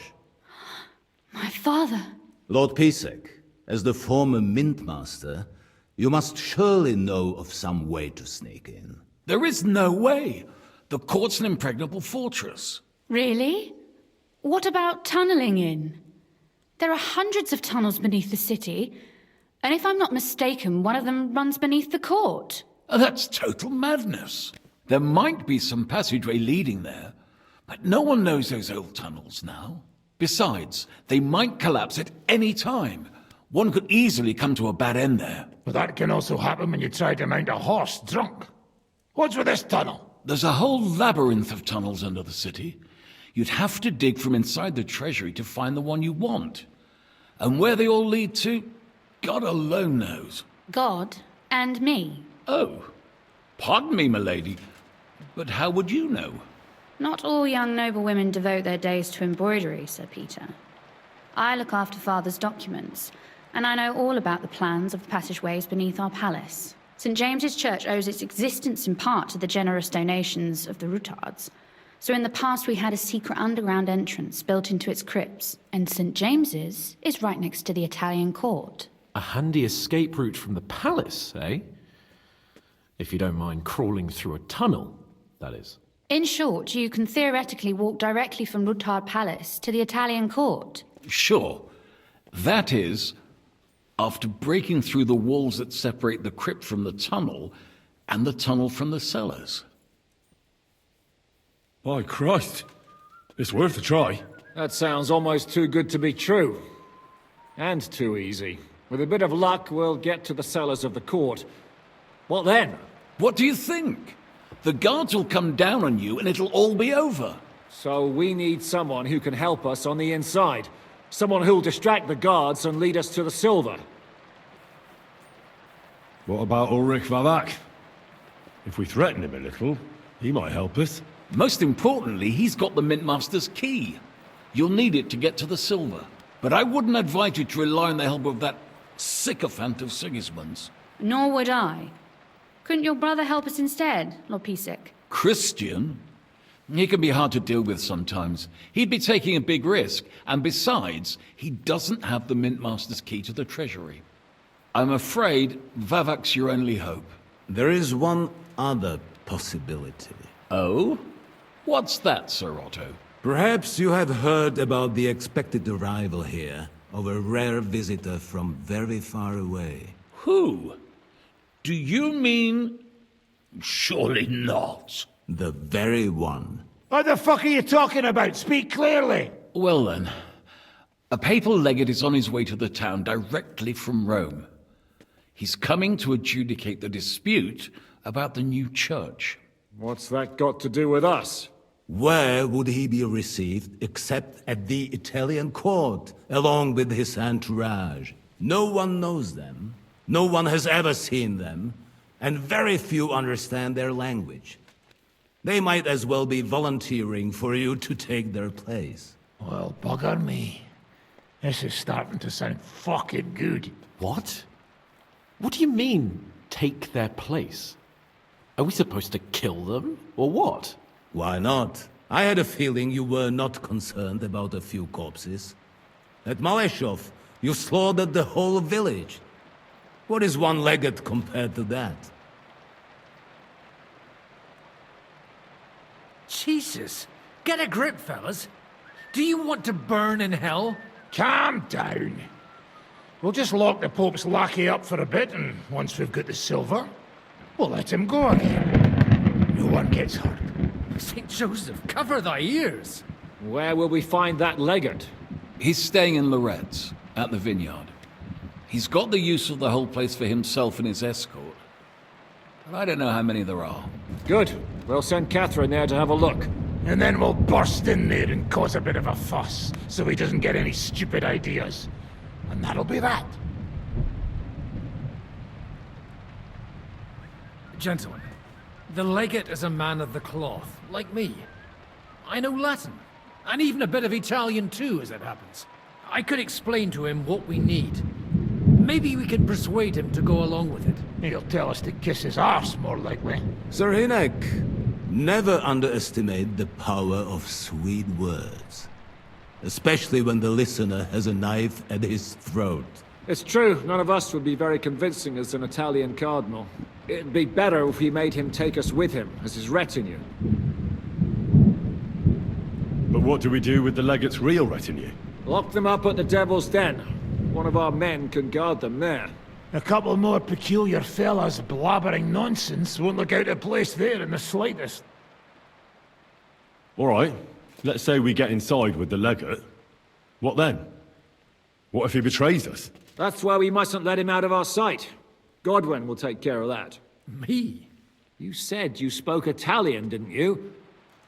My father. Lord Pisek, as the former Mintmaster, you must surely know of some way to sneak in. There is no way. The court's an impregnable fortress. Really? What about tunneling in? There are hundreds of tunnels beneath the city, and if I'm not mistaken, one of them runs beneath the court. That's total madness. There might be some passageway leading there, but no one knows those old tunnels now. Besides, they might collapse at any time. One could easily come to a bad end there. But that can also happen when you try to mount a horse drunk. What's with this tunnel? There's a whole labyrinth of tunnels under the city. You'd have to dig from inside the treasury to find the one you want. And where they all lead to, God alone knows. God and me. Oh, pardon me, milady, but how would you know? Not all young noble women devote their days to embroidery, Sir Peter. I look after Father's documents, and I know all about the plans of the passageways beneath our palace. St. James's Church owes its existence in part to the generous donations of the Routards. So in the past we had a secret underground entrance built into its crypts, and St. James's is right next to the Italian court. A handy escape route from the palace, eh? If you don't mind crawling through a tunnel, that is. In short, you can theoretically walk directly from Routard Palace to the Italian court. Sure. That is, after breaking through the walls that separate the crypt from the tunnel, and the tunnel from the cellars. By Christ. It's worth a try. That sounds almost too good to be true. And too easy. With a bit of luck, we'll get to the cellars of the court. What then? What do you think? The guards will come down on you and it'll all be over. So we need someone who can help us on the inside. Someone who'll distract the guards and lead us to the silver. What about Ulrich Vavak? If we threaten him a little, he might help us. Most importantly, he's got the Mintmaster's key. You'll need it to get to the silver. But I wouldn't advise you to rely on the help of that sycophant of Sigismund's. Nor would I. Couldn't your brother help us instead, Lord Pisek? Christian? He can be hard to deal with sometimes. He'd be taking a big risk, and besides, he doesn't have the Mintmaster's key to the treasury. I'm afraid Vavak's your only hope. There is one other possibility. Oh? What's that, Sir Otto? Perhaps you have heard about the expected arrival here of a rare visitor from very far away. Who? Do you mean... Surely not. The very one. What the fuck are you talking about? Speak clearly. Well then, a papal legate is on his way to the town directly from Rome. He's coming to adjudicate the dispute about the new church. What's that got to do with us? Where would he be received except at the Italian court, along with his entourage? No one knows them, no one has ever seen them, and very few understand their language. They might as well be volunteering for you to take their place. Well, bugger me. This is starting to sound fucking good. What? What do you mean, take their place? Are we supposed to kill them, or what? Why not? I had a feeling you were not concerned about a few corpses. At Maleshov, you slaughtered the whole village. What is one legate compared to that? Jesus! Get a grip, fellas! Do you want to burn in hell? Calm down. We'll just lock the Pope's lackey up for a bit, and once we've got the silver, we'll let him go again. No one gets hurt. St. Joseph, cover thy ears! Where will we find that legate? He's staying in Loretz, at the vineyard. He's got the use of the whole place for himself and his escort. But I don't know how many there are. Good. We'll send Catherine there to have a look. And then we'll burst in there and cause a bit of a fuss, so he doesn't get any stupid ideas. And that'll be that. Gentlemen, the legate is a man of the cloth, like me. I know Latin, and even a bit of Italian too, as it happens. I could explain to him what we need. Maybe we can persuade him to go along with it. He'll tell us to kiss his arse, more likely. Sir Hinek, never underestimate the power of sweet words. Especially when the listener has a knife at his throat. It's true, none of us would be very convincing as an Italian cardinal. It'd be better if we made him take us with him, as his retinue. But what do we do with the legate's real retinue? Lock them up at the Devil's Den. One of our men can guard them there. A couple more peculiar fellas blabbering nonsense won't look out of place there in the slightest. All right. Let's say we get inside with the legate. What then? What if he betrays us? That's why we mustn't let him out of our sight. Godwin will take care of that. Me? You said you spoke Italian, didn't you?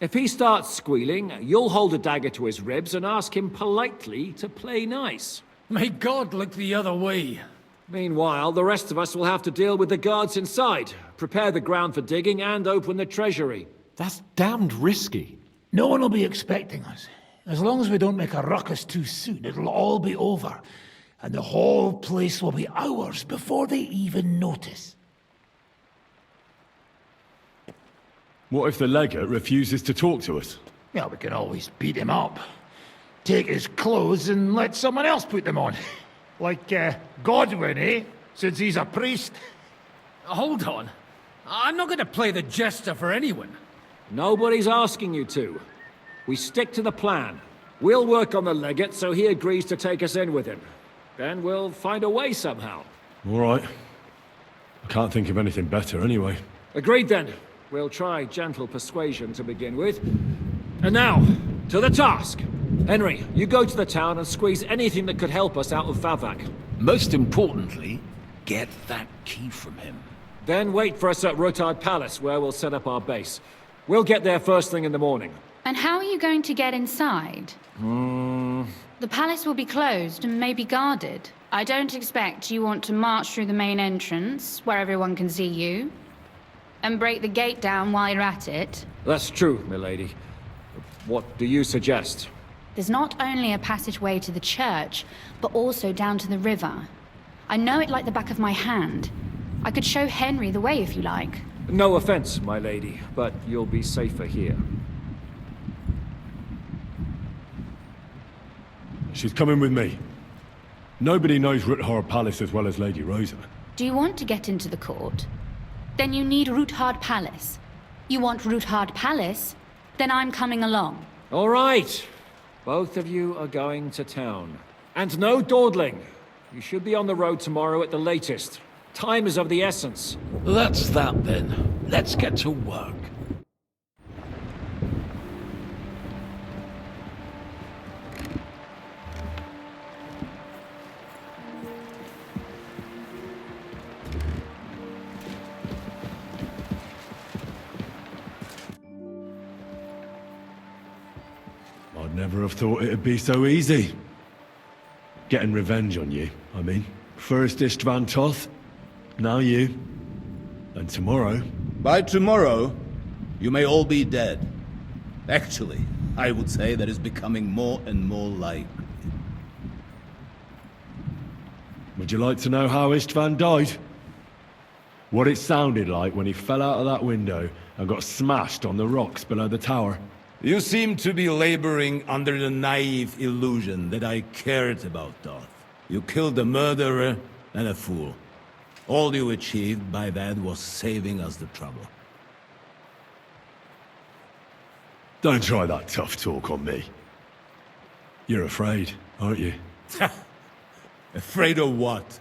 If he starts squealing, you'll hold a dagger to his ribs and ask him politely to play nice. May God look the other way. Meanwhile, the rest of us will have to deal with the guards inside, prepare the ground for digging, and open the treasury. That's damned risky. No one will be expecting us. As long as we don't make a ruckus too soon, it'll all be over. And the whole place will be ours before they even notice. What if the legate refuses to talk to us? Well, we can always beat him up. Take his clothes and let someone else put them on. Like, Godwin, eh? Since he's a priest. Hold on. I'm not going to play the jester for anyone. Nobody's asking you to. We stick to the plan. We'll work on the legate so he agrees to take us in with him. Then we'll find a way somehow. All right. I can't think of anything better anyway. Agreed then. We'll try gentle persuasion to begin with. And now, to the task. Henry, you go to the town and squeeze anything that could help us out of Vavak. Most importantly, get that key from him. Then wait for us at Rotard Palace, where we'll set up our base. We'll get there first thing in the morning. And how are you going to get inside? The palace will be closed and maybe guarded. I don't expect you want to march through the main entrance, where everyone can see you, and break the gate down while you're at it. That's true, milady. What do you suggest? There's not only a passageway to the church, but also down to the river. I know it like the back of my hand. I could show Henry the way if you like. No offense, my lady, but you'll be safer here. She's coming with me. Nobody knows Ruthard Palace as well as Lady Rosa. Do you want to get into the court? Then you need Ruthard Palace. You want Ruthard Palace? Then I'm coming along. All right. Both of you are going to town. And no dawdling. You should be on the road tomorrow at the latest. Time is of the essence. That's that then. Let's get to work. I'd never have thought it'd be so easy. Getting revenge on you, I mean. First Istvan Toth, now you. And tomorrow... By tomorrow, you may all be dead. Actually, I would say that is becoming more and more likely. Would you like to know how Istvan died? What it sounded like when he fell out of that window and got smashed on the rocks below the tower? You seem to be laboring under the naive illusion that I cared about Toth. You killed a murderer and a fool. All you achieved by that was saving us the trouble. Don't try that tough talk on me. You're afraid, aren't you? Afraid of what?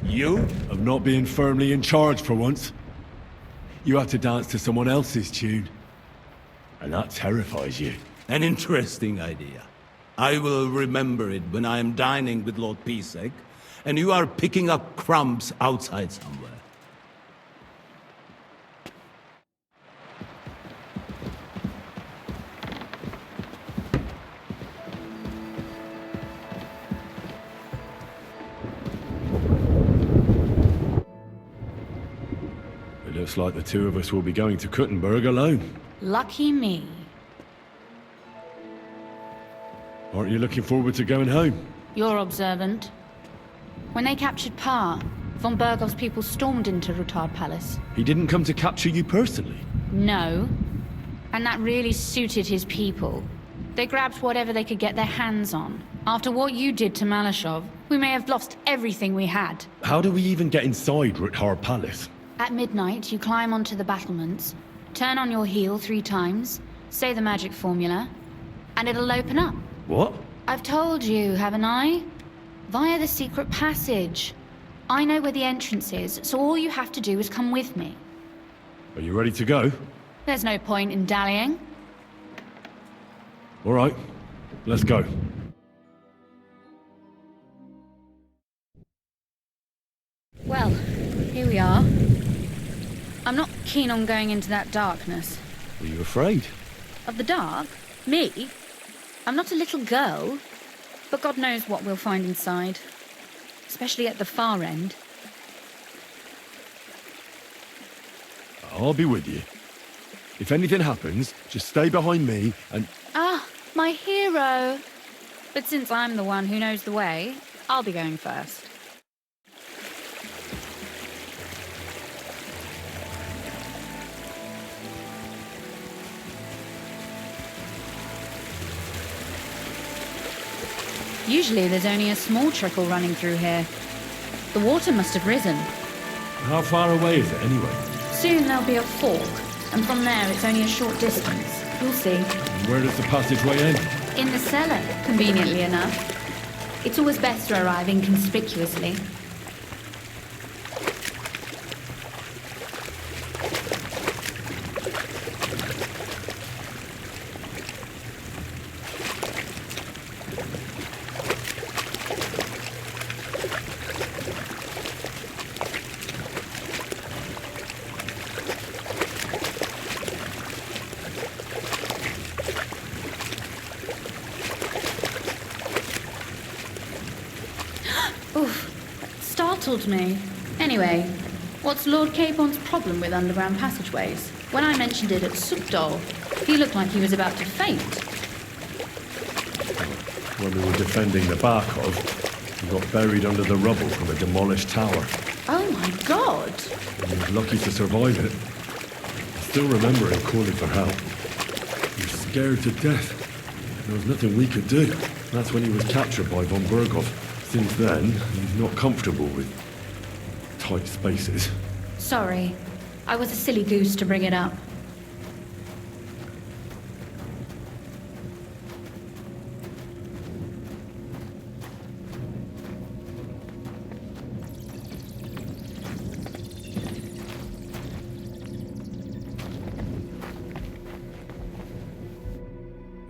You? Of not being firmly in charge for once. You have to dance to someone else's tune. And that terrifies you. An interesting idea. I will remember it when I am dining with Lord Pisek, and you are picking up crumbs outside somewhere. It looks like the two of us will be going to Kuttenberg alone. Lucky me. Aren't you looking forward to going home? You're observant. When they captured Pa, von Bergov's people stormed into Rutard Palace. He didn't come to capture you personally? No. And that really suited his people. They grabbed whatever they could get their hands on. After what you did to Malashov, we may have lost everything we had. How do we even get inside Rutard Palace? At midnight, you climb onto the battlements, turn on your heel 3 times, say the magic formula, and it'll open up. What? I've told you, haven't I? Via the secret passage. I know where the entrance is, so all you have to do is come with me. Are you ready to go? There's no point in dallying. All right, let's go. Well, here we are. I'm not keen on going into that darkness. Are you afraid? Of the dark? Me? I'm not a little girl. But God knows what we'll find inside. Especially at the far end. I'll be with you. If anything happens, just stay behind me and... Ah, my hero! But since I'm the one who knows the way, I'll be going first. Usually there's only a small trickle running through here. The water must have risen. How far away is it anyway? Soon there'll be a fork, and from there it's only a short distance. We'll see. And where does the passageway end? In the cellar, conveniently enough. It's always best to arrive inconspicuously. Startled me. Anyway, what's Lord Capon's problem with underground passageways? When I mentioned it at Sukdol, he looked like he was about to faint. When we were defending the Barkov, we got buried under the rubble from a demolished tower. Oh my god! We were lucky to survive it. I still remember him calling for help. He was scared to death. There was nothing we could do. That's when he was captured by von Bergov. Since then, he's not comfortable with tight spaces. Sorry. I was a silly goose to bring it up.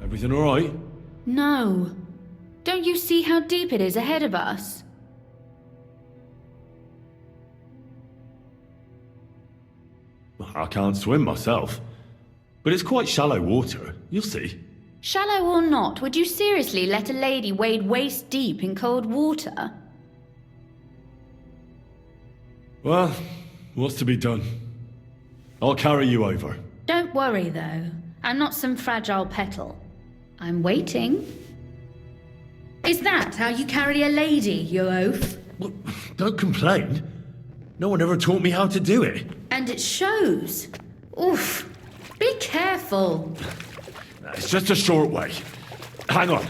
Everything all right? No. Don't you see how deep it is ahead of us? I can't swim myself. But it's quite shallow water. You'll see. Shallow or not, would you seriously let a lady wade waist deep in cold water? Well, what's to be done? I'll carry you over. Don't worry, though. I'm not some fragile petal. I'm waiting. Is that how you carry a lady, you oaf? Well, don't complain. No one ever taught me how to do it. And it shows. Oof. Be careful. It's just a short way. Hang on.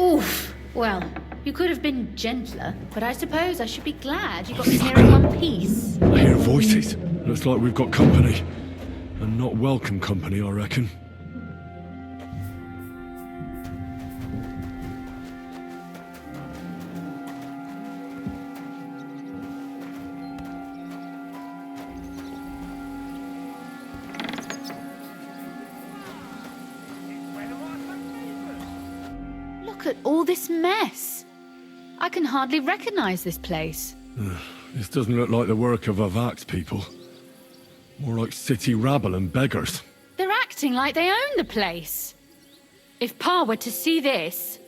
Oof. Well, you could have been gentler, but I suppose I should be glad you got me here in one piece. I hear voices. Looks like we've got company. And not welcome company, I reckon. Look at all this mess. I can hardly recognize this place. This doesn't look like the work of Avak's people. More like city rabble and beggars. acting like they own the place. If Pa were to see this,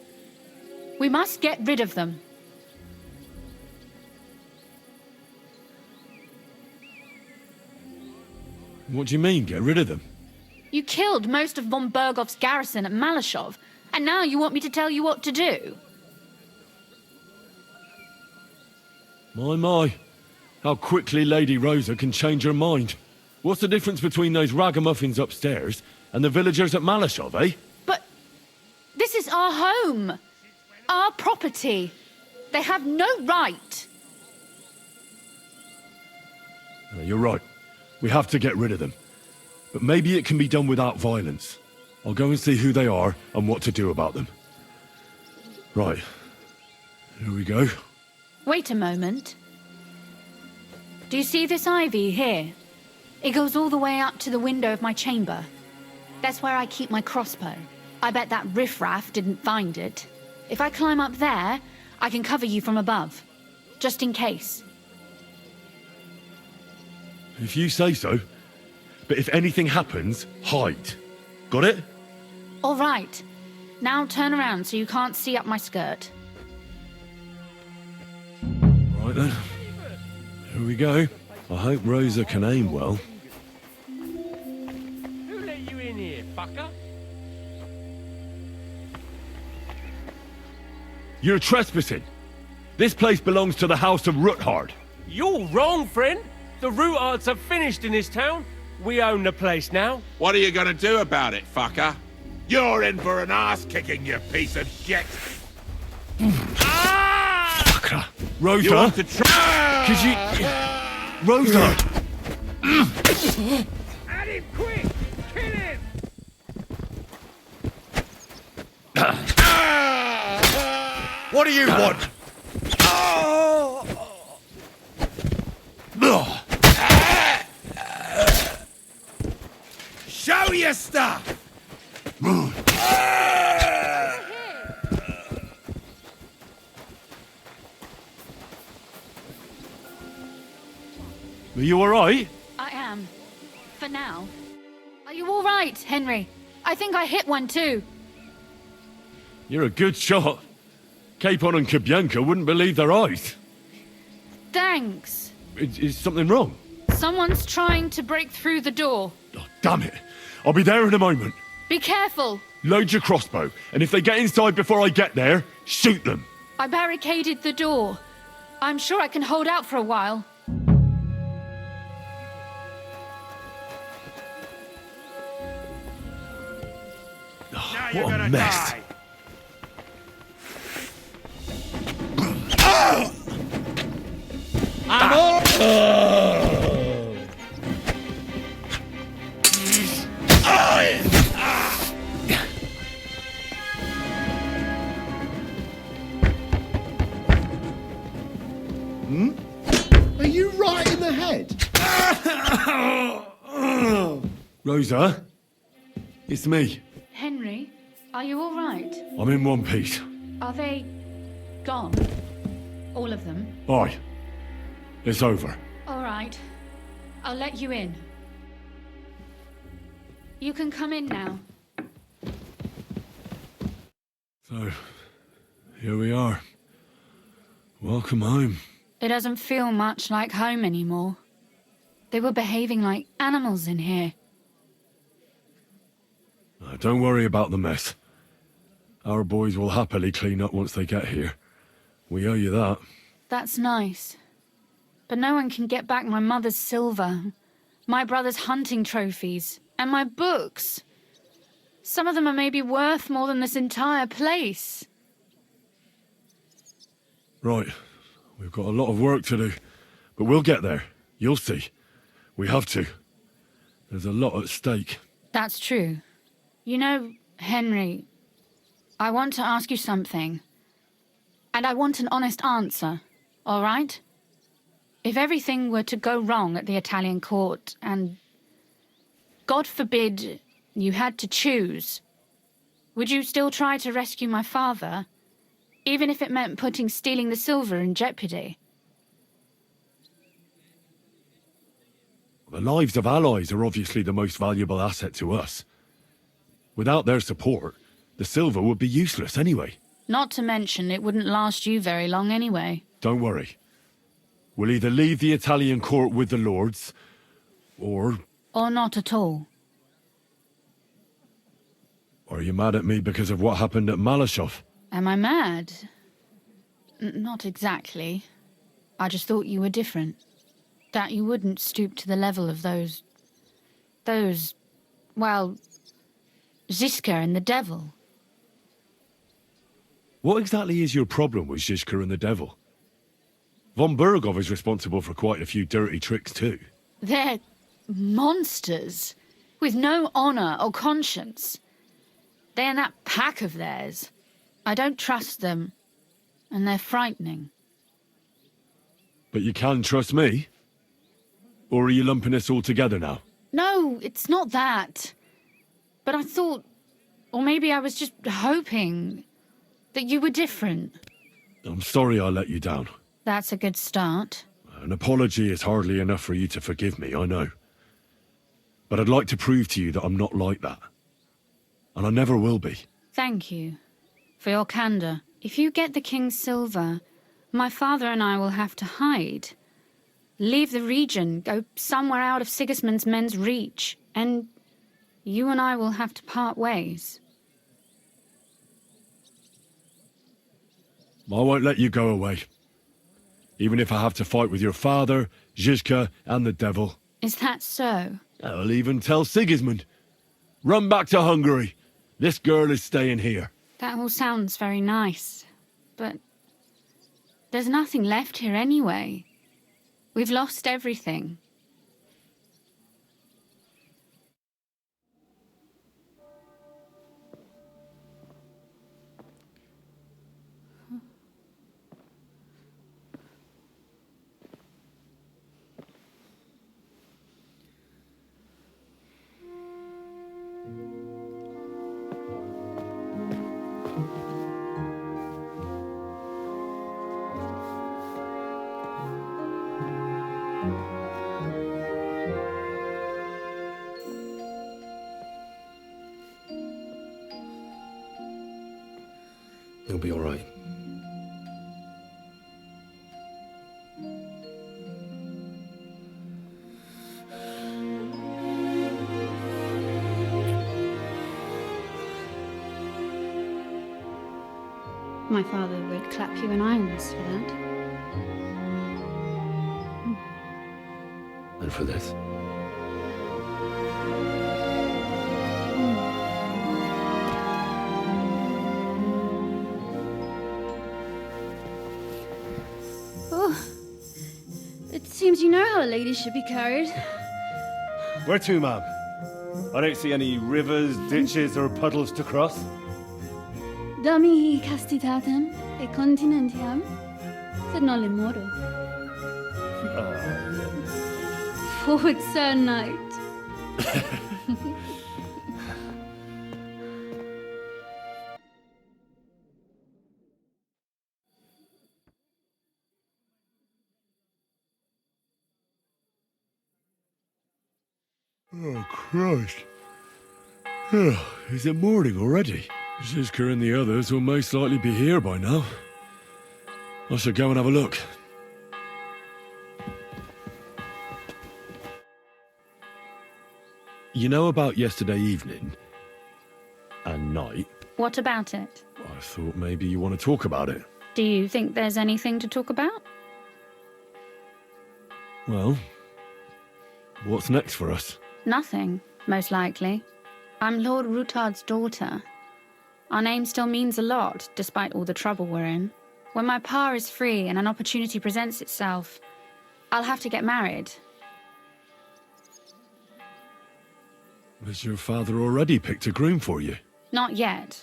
we must get rid of them. What do you mean, get rid of them? You killed most of von Bergov's garrison at Malashov, and now you want me to tell you what to do? My. How quickly Lady Rosa can change her mind. What's the difference between those ragamuffins upstairs and the villagers at Malashov, eh? But this is our home. Our property. They have no right. You're right. We have to get rid of them. But maybe it can be done without violence. I'll go and see who they are and what to do about them. Right. Here we go. Wait a moment. Do you see this ivy here? It goes all the way up to the window of my chamber. That's where I keep my crossbow. I bet that riffraff didn't find it. If I climb up there, I can cover you from above. Just in case. If you say so. But if anything happens, hide. Got it? All right. Now turn around so you can't see up my skirt. Right then. Here we go. I hope Rosa can aim well. Who let you in here, fucker? You're trespassing. This place belongs to the House of Ruthard. You're wrong, friend. The Ruthards are finished in this town. We own the place now. What are you gonna do about it, fucker? You're in for an ass-kicking, you piece of shit! Fucker. Rosa? You want to try? Could you... Rosa! At him, quick! Kill him! What do you want? Show your stuff! Are you alright? I am. For now. Are you all right, Henry? I think I hit one too. You're a good shot. Capon and Kabianka wouldn't believe their eyes. Thanks. Is something wrong? Someone's trying to break through the door. Damn it. I'll be there in a moment. Be careful. Load your crossbow, and if they get inside before I get there, shoot them. I barricaded the door. I'm sure I can hold out for a while. What a mess. Are you right in the head? Rosa? It's me. Henry, are you all right? I'm in one piece. Are they gone? All of them? Aye. It's over. All right. I'll let you in. You can come in now. So, here we are. Welcome home. It doesn't feel much like home anymore. They were behaving like animals in here. Don't worry about the mess. Our boys will happily clean up once they get here. We owe you that. That's nice. But no one can get back my mother's silver, my brother's hunting trophies, and my books. Some of them are maybe worth more than this entire place. Right. We've got a lot of work to do. But we'll get there. You'll see. We have to. There's a lot at stake. That's true. You know, Henry, I want to ask you something. And I want an honest answer, all right? If everything were to go wrong at the Italian court, and God forbid you had to choose, would you still try to rescue my father, even if it meant putting stealing the silver in jeopardy? The lives of allies are obviously the most valuable asset to us. Without their support, the silver would be useless anyway. Not to mention, it wouldn't last you very long anyway. Don't worry. We'll either leave the Italian court with the lords, or... Or not at all. Are you mad at me because of what happened at Malashov? Am I mad? Not exactly. I just thought you were different. That you wouldn't stoop to the level of those, well, Ziska and the devil. What exactly is your problem with Zizka and the devil? Von Burgov is responsible for quite a few dirty tricks too. They're monsters, with no honor or conscience. They and that pack of theirs. I don't trust them, and they're frightening. But you can trust me? Or are you lumping us all together now? No, it's not that. But I thought, or maybe I was just hoping, that you were different. I'm sorry I let you down. That's a good start. An apology is hardly enough for you to forgive me, I know. But I'd like to prove to you that I'm not like that. And I never will be. Thank you for your candor. If you get the King's silver, my father and I will have to hide. Leave the region, go somewhere out of Sigismund's men's reach, and you and I will have to part ways. I won't let you go away. Even if I have to fight with your father, Zizka, and the devil. Is that so? I'll even tell Sigismund. Run back to Hungary. This girl is staying here. That all sounds very nice, but there's nothing left here anyway. We've lost everything. You'll be all right. My father would clap you in irons for that. And for this? Seems you know how a lady should be carried. Where to, ma'am? I don't see any rivers, ditches, or puddles to cross. Dami castitatem e continentiam, sed non le moro. Forward, Sir Knight. Oh, Christ. Oh, is it morning already? Zizka and the others will most likely be here by now. I should go and have a look. You know about yesterday evening and night? What about it? I thought maybe you want to talk about it. Do you think there's anything to talk about? Well, what's next for us? Nothing, most likely. I'm Lord Rutard's daughter. Our name still means a lot, despite all the trouble we're in. When my pa is free and an opportunity presents itself, I'll have to get married. Has your father already picked a groom for you? Not yet,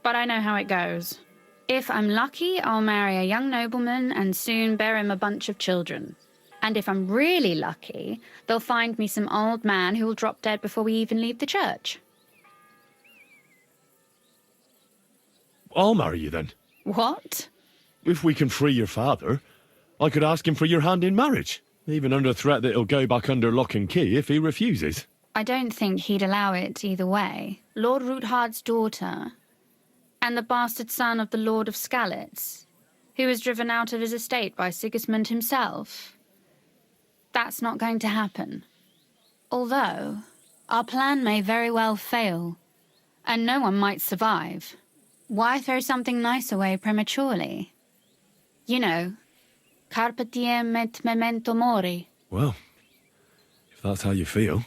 but I know how it goes. If I'm lucky, I'll marry a young nobleman and soon bear him a bunch of children. And if I'm really lucky, they'll find me some old man who will drop dead before we even leave the church. I'll marry you then. What? If we can free your father, I could ask him for your hand in marriage, even under threat that he'll go back under lock and key if he refuses. I don't think he'd allow it either way. Lord Ruthard's daughter, and the bastard son of the Lord of Skalitz, who was driven out of his estate by Sigismund himself. That's not going to happen. Although, our plan may very well fail, and no one might survive. Why throw something nice away prematurely? You know, carpe diem et memento mori. Well, if that's how you feel.